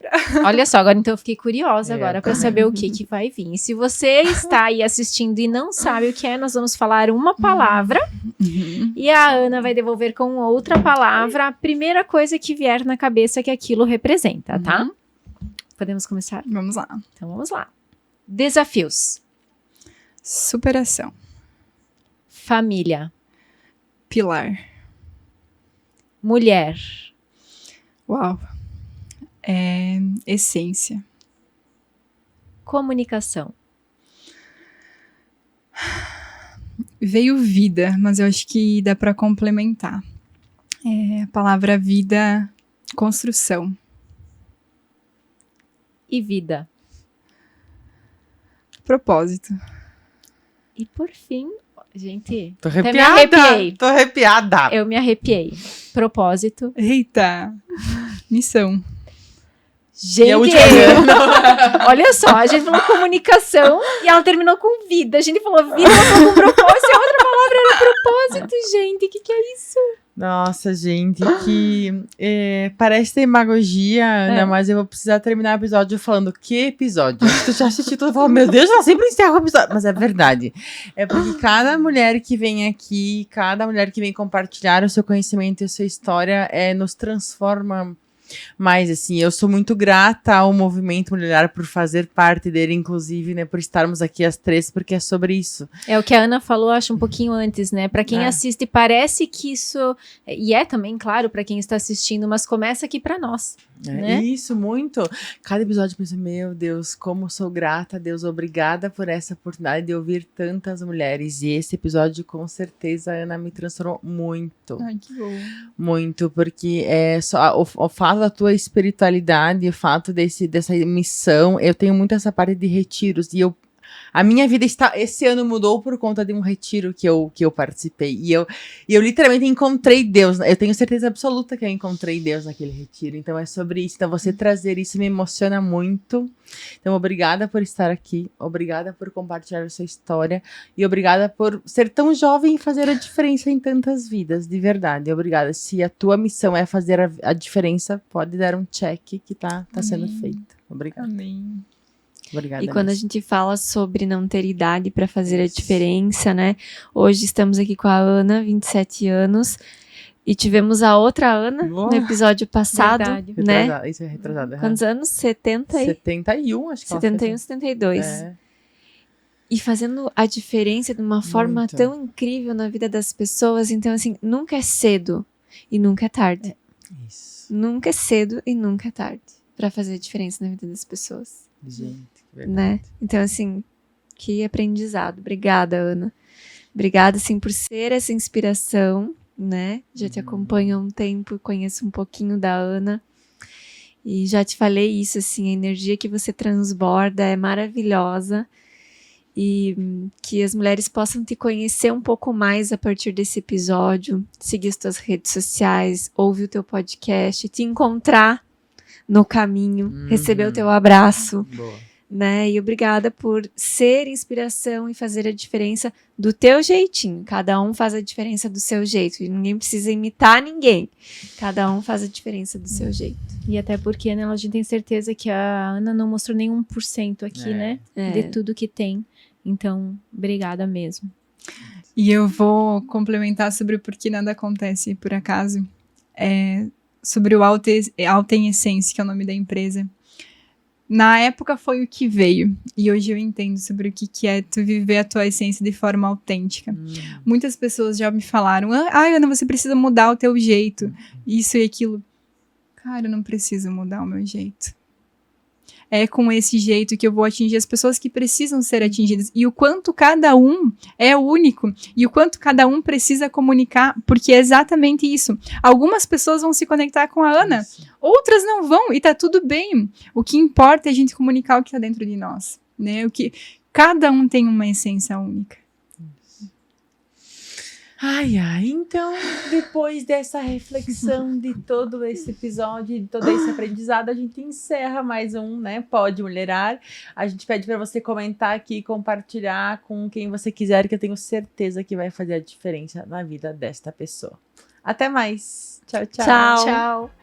Olha só, agora então eu fiquei curiosa agora para saber o que vai vir. E se você está aí assistindo e não sabe o que é, nós vamos falar uma palavra e a Ana vai devolver com outra palavra a primeira coisa que vier na cabeça que aquilo representa, tá? Podemos começar? Vamos lá. Então vamos lá. Desafios. Superação. Família. Pilar. Mulher. Uau. Essência. Comunicação. Veio vida, mas eu acho que dá para complementar. A palavra vida, construção. E vida. Propósito. E por fim, gente, Tô até me arrepiada. arrepiei. Tô arrepiada. Eu me arrepiei. Propósito. Eita! Missão. Gente, E a última olha só, a gente falou comunicação e ela terminou com vida. A gente falou vida, ela falou com propósito e a outra palavra era propósito, gente. O que é isso? Nossa, gente, que parece demagogia, Ana, mas eu vou precisar terminar o episódio falando que episódio. Tu já assistiu tudo e falou, meu Deus, ela sempre encerra o episódio. Mas é verdade. É porque cada mulher que vem aqui, cada mulher que vem compartilhar o seu conhecimento e a sua história nos transforma. Mas, assim, eu sou muito grata ao Movimento Mulher por fazer parte dele, inclusive, né, por estarmos aqui as três, porque é sobre isso. É o que a Ana falou, acho, um pouquinho antes, né? Pra quem assiste, parece que isso... E é também, claro, pra quem está assistindo, mas começa aqui pra nós, né? Isso, muito. Cada episódio eu penso, meu Deus, como sou grata a Deus, obrigada por essa oportunidade de ouvir tantas mulheres. E esse episódio, com certeza, a Ana me transformou muito. Ai, que bom. Muito, porque só o fato da tua espiritualidade, o fato dessa missão, eu tenho muito essa parte de retiros, e a minha vida esse ano mudou por conta de um retiro que eu participei, e eu literalmente encontrei Deus, eu tenho certeza absoluta que eu encontrei Deus naquele retiro, então é sobre isso, então você trazer isso me emociona muito, então obrigada por estar aqui, obrigada por compartilhar a sua história, e obrigada por ser tão jovem e fazer a diferença em tantas vidas, de verdade, obrigada, se a tua missão é fazer a diferença, pode dar um check que tá sendo feito, obrigada. Amém. Obrigada, E quando a mesmo. gente fala sobre não ter idade para fazer a diferença, né? Hoje estamos aqui com a Ana, 27 anos, e tivemos a outra Ana no episódio passado, Verdade. né? Isso é retrasado. Quantos anos? 71, acho que 71, 72. É. E fazendo a diferença de uma forma Muito. tão incrível na vida das pessoas. Então, assim, nunca é cedo e nunca é tarde. Isso, Nunca é cedo e nunca é tarde para fazer a diferença na vida das pessoas. gente, que verdade. Né? Então, assim, que aprendizado. Obrigada, Ana. Obrigada, assim, por ser essa inspiração, né? Já te acompanho há um tempo, conheço um pouquinho da Ana. E já te falei isso, assim, a energia que você transborda é maravilhosa. E que as mulheres possam te conhecer um pouco mais a partir desse episódio, seguir as tuas redes sociais, ouvir o teu podcast, te encontrar no caminho, receber o teu abraço, Boa. né? E obrigada por ser inspiração e fazer a diferença do teu jeitinho. Cada um faz a diferença do seu jeito. E ninguém precisa imitar ninguém. Cada um faz a diferença do seu jeito. E até porque, né, a gente tem certeza que a Ana não mostrou nem 1% aqui, né? De tudo que tem. Então, obrigada mesmo. E eu vou complementar sobre o porquê nada acontece por acaso. Sobre o Alta em Essência, que é o nome da empresa. Na época foi o que veio. E hoje eu entendo sobre o que é tu viver a tua essência de forma autêntica. Muitas pessoas já me falaram, Ana, você precisa mudar o teu jeito. Isso e aquilo. Cara, eu não preciso mudar o meu jeito. É com esse jeito que eu vou atingir as pessoas que precisam ser atingidas. E o quanto cada um é único. E o quanto cada um precisa comunicar. Porque é exatamente isso. Algumas pessoas vão se conectar com a Ana. Outras não vão. E tá tudo bem. O que importa é a gente comunicar o que tá dentro de nós. Né? Cada um tem uma essência única. Então, depois dessa reflexão de todo esse episódio, de todo esse aprendizado, a gente encerra mais um, né, Pode Mulherar. A gente pede para você comentar aqui, compartilhar com quem você quiser, que eu tenho certeza que vai fazer a diferença na vida desta pessoa. Até mais. Tchau, tchau. Tchau. Tchau.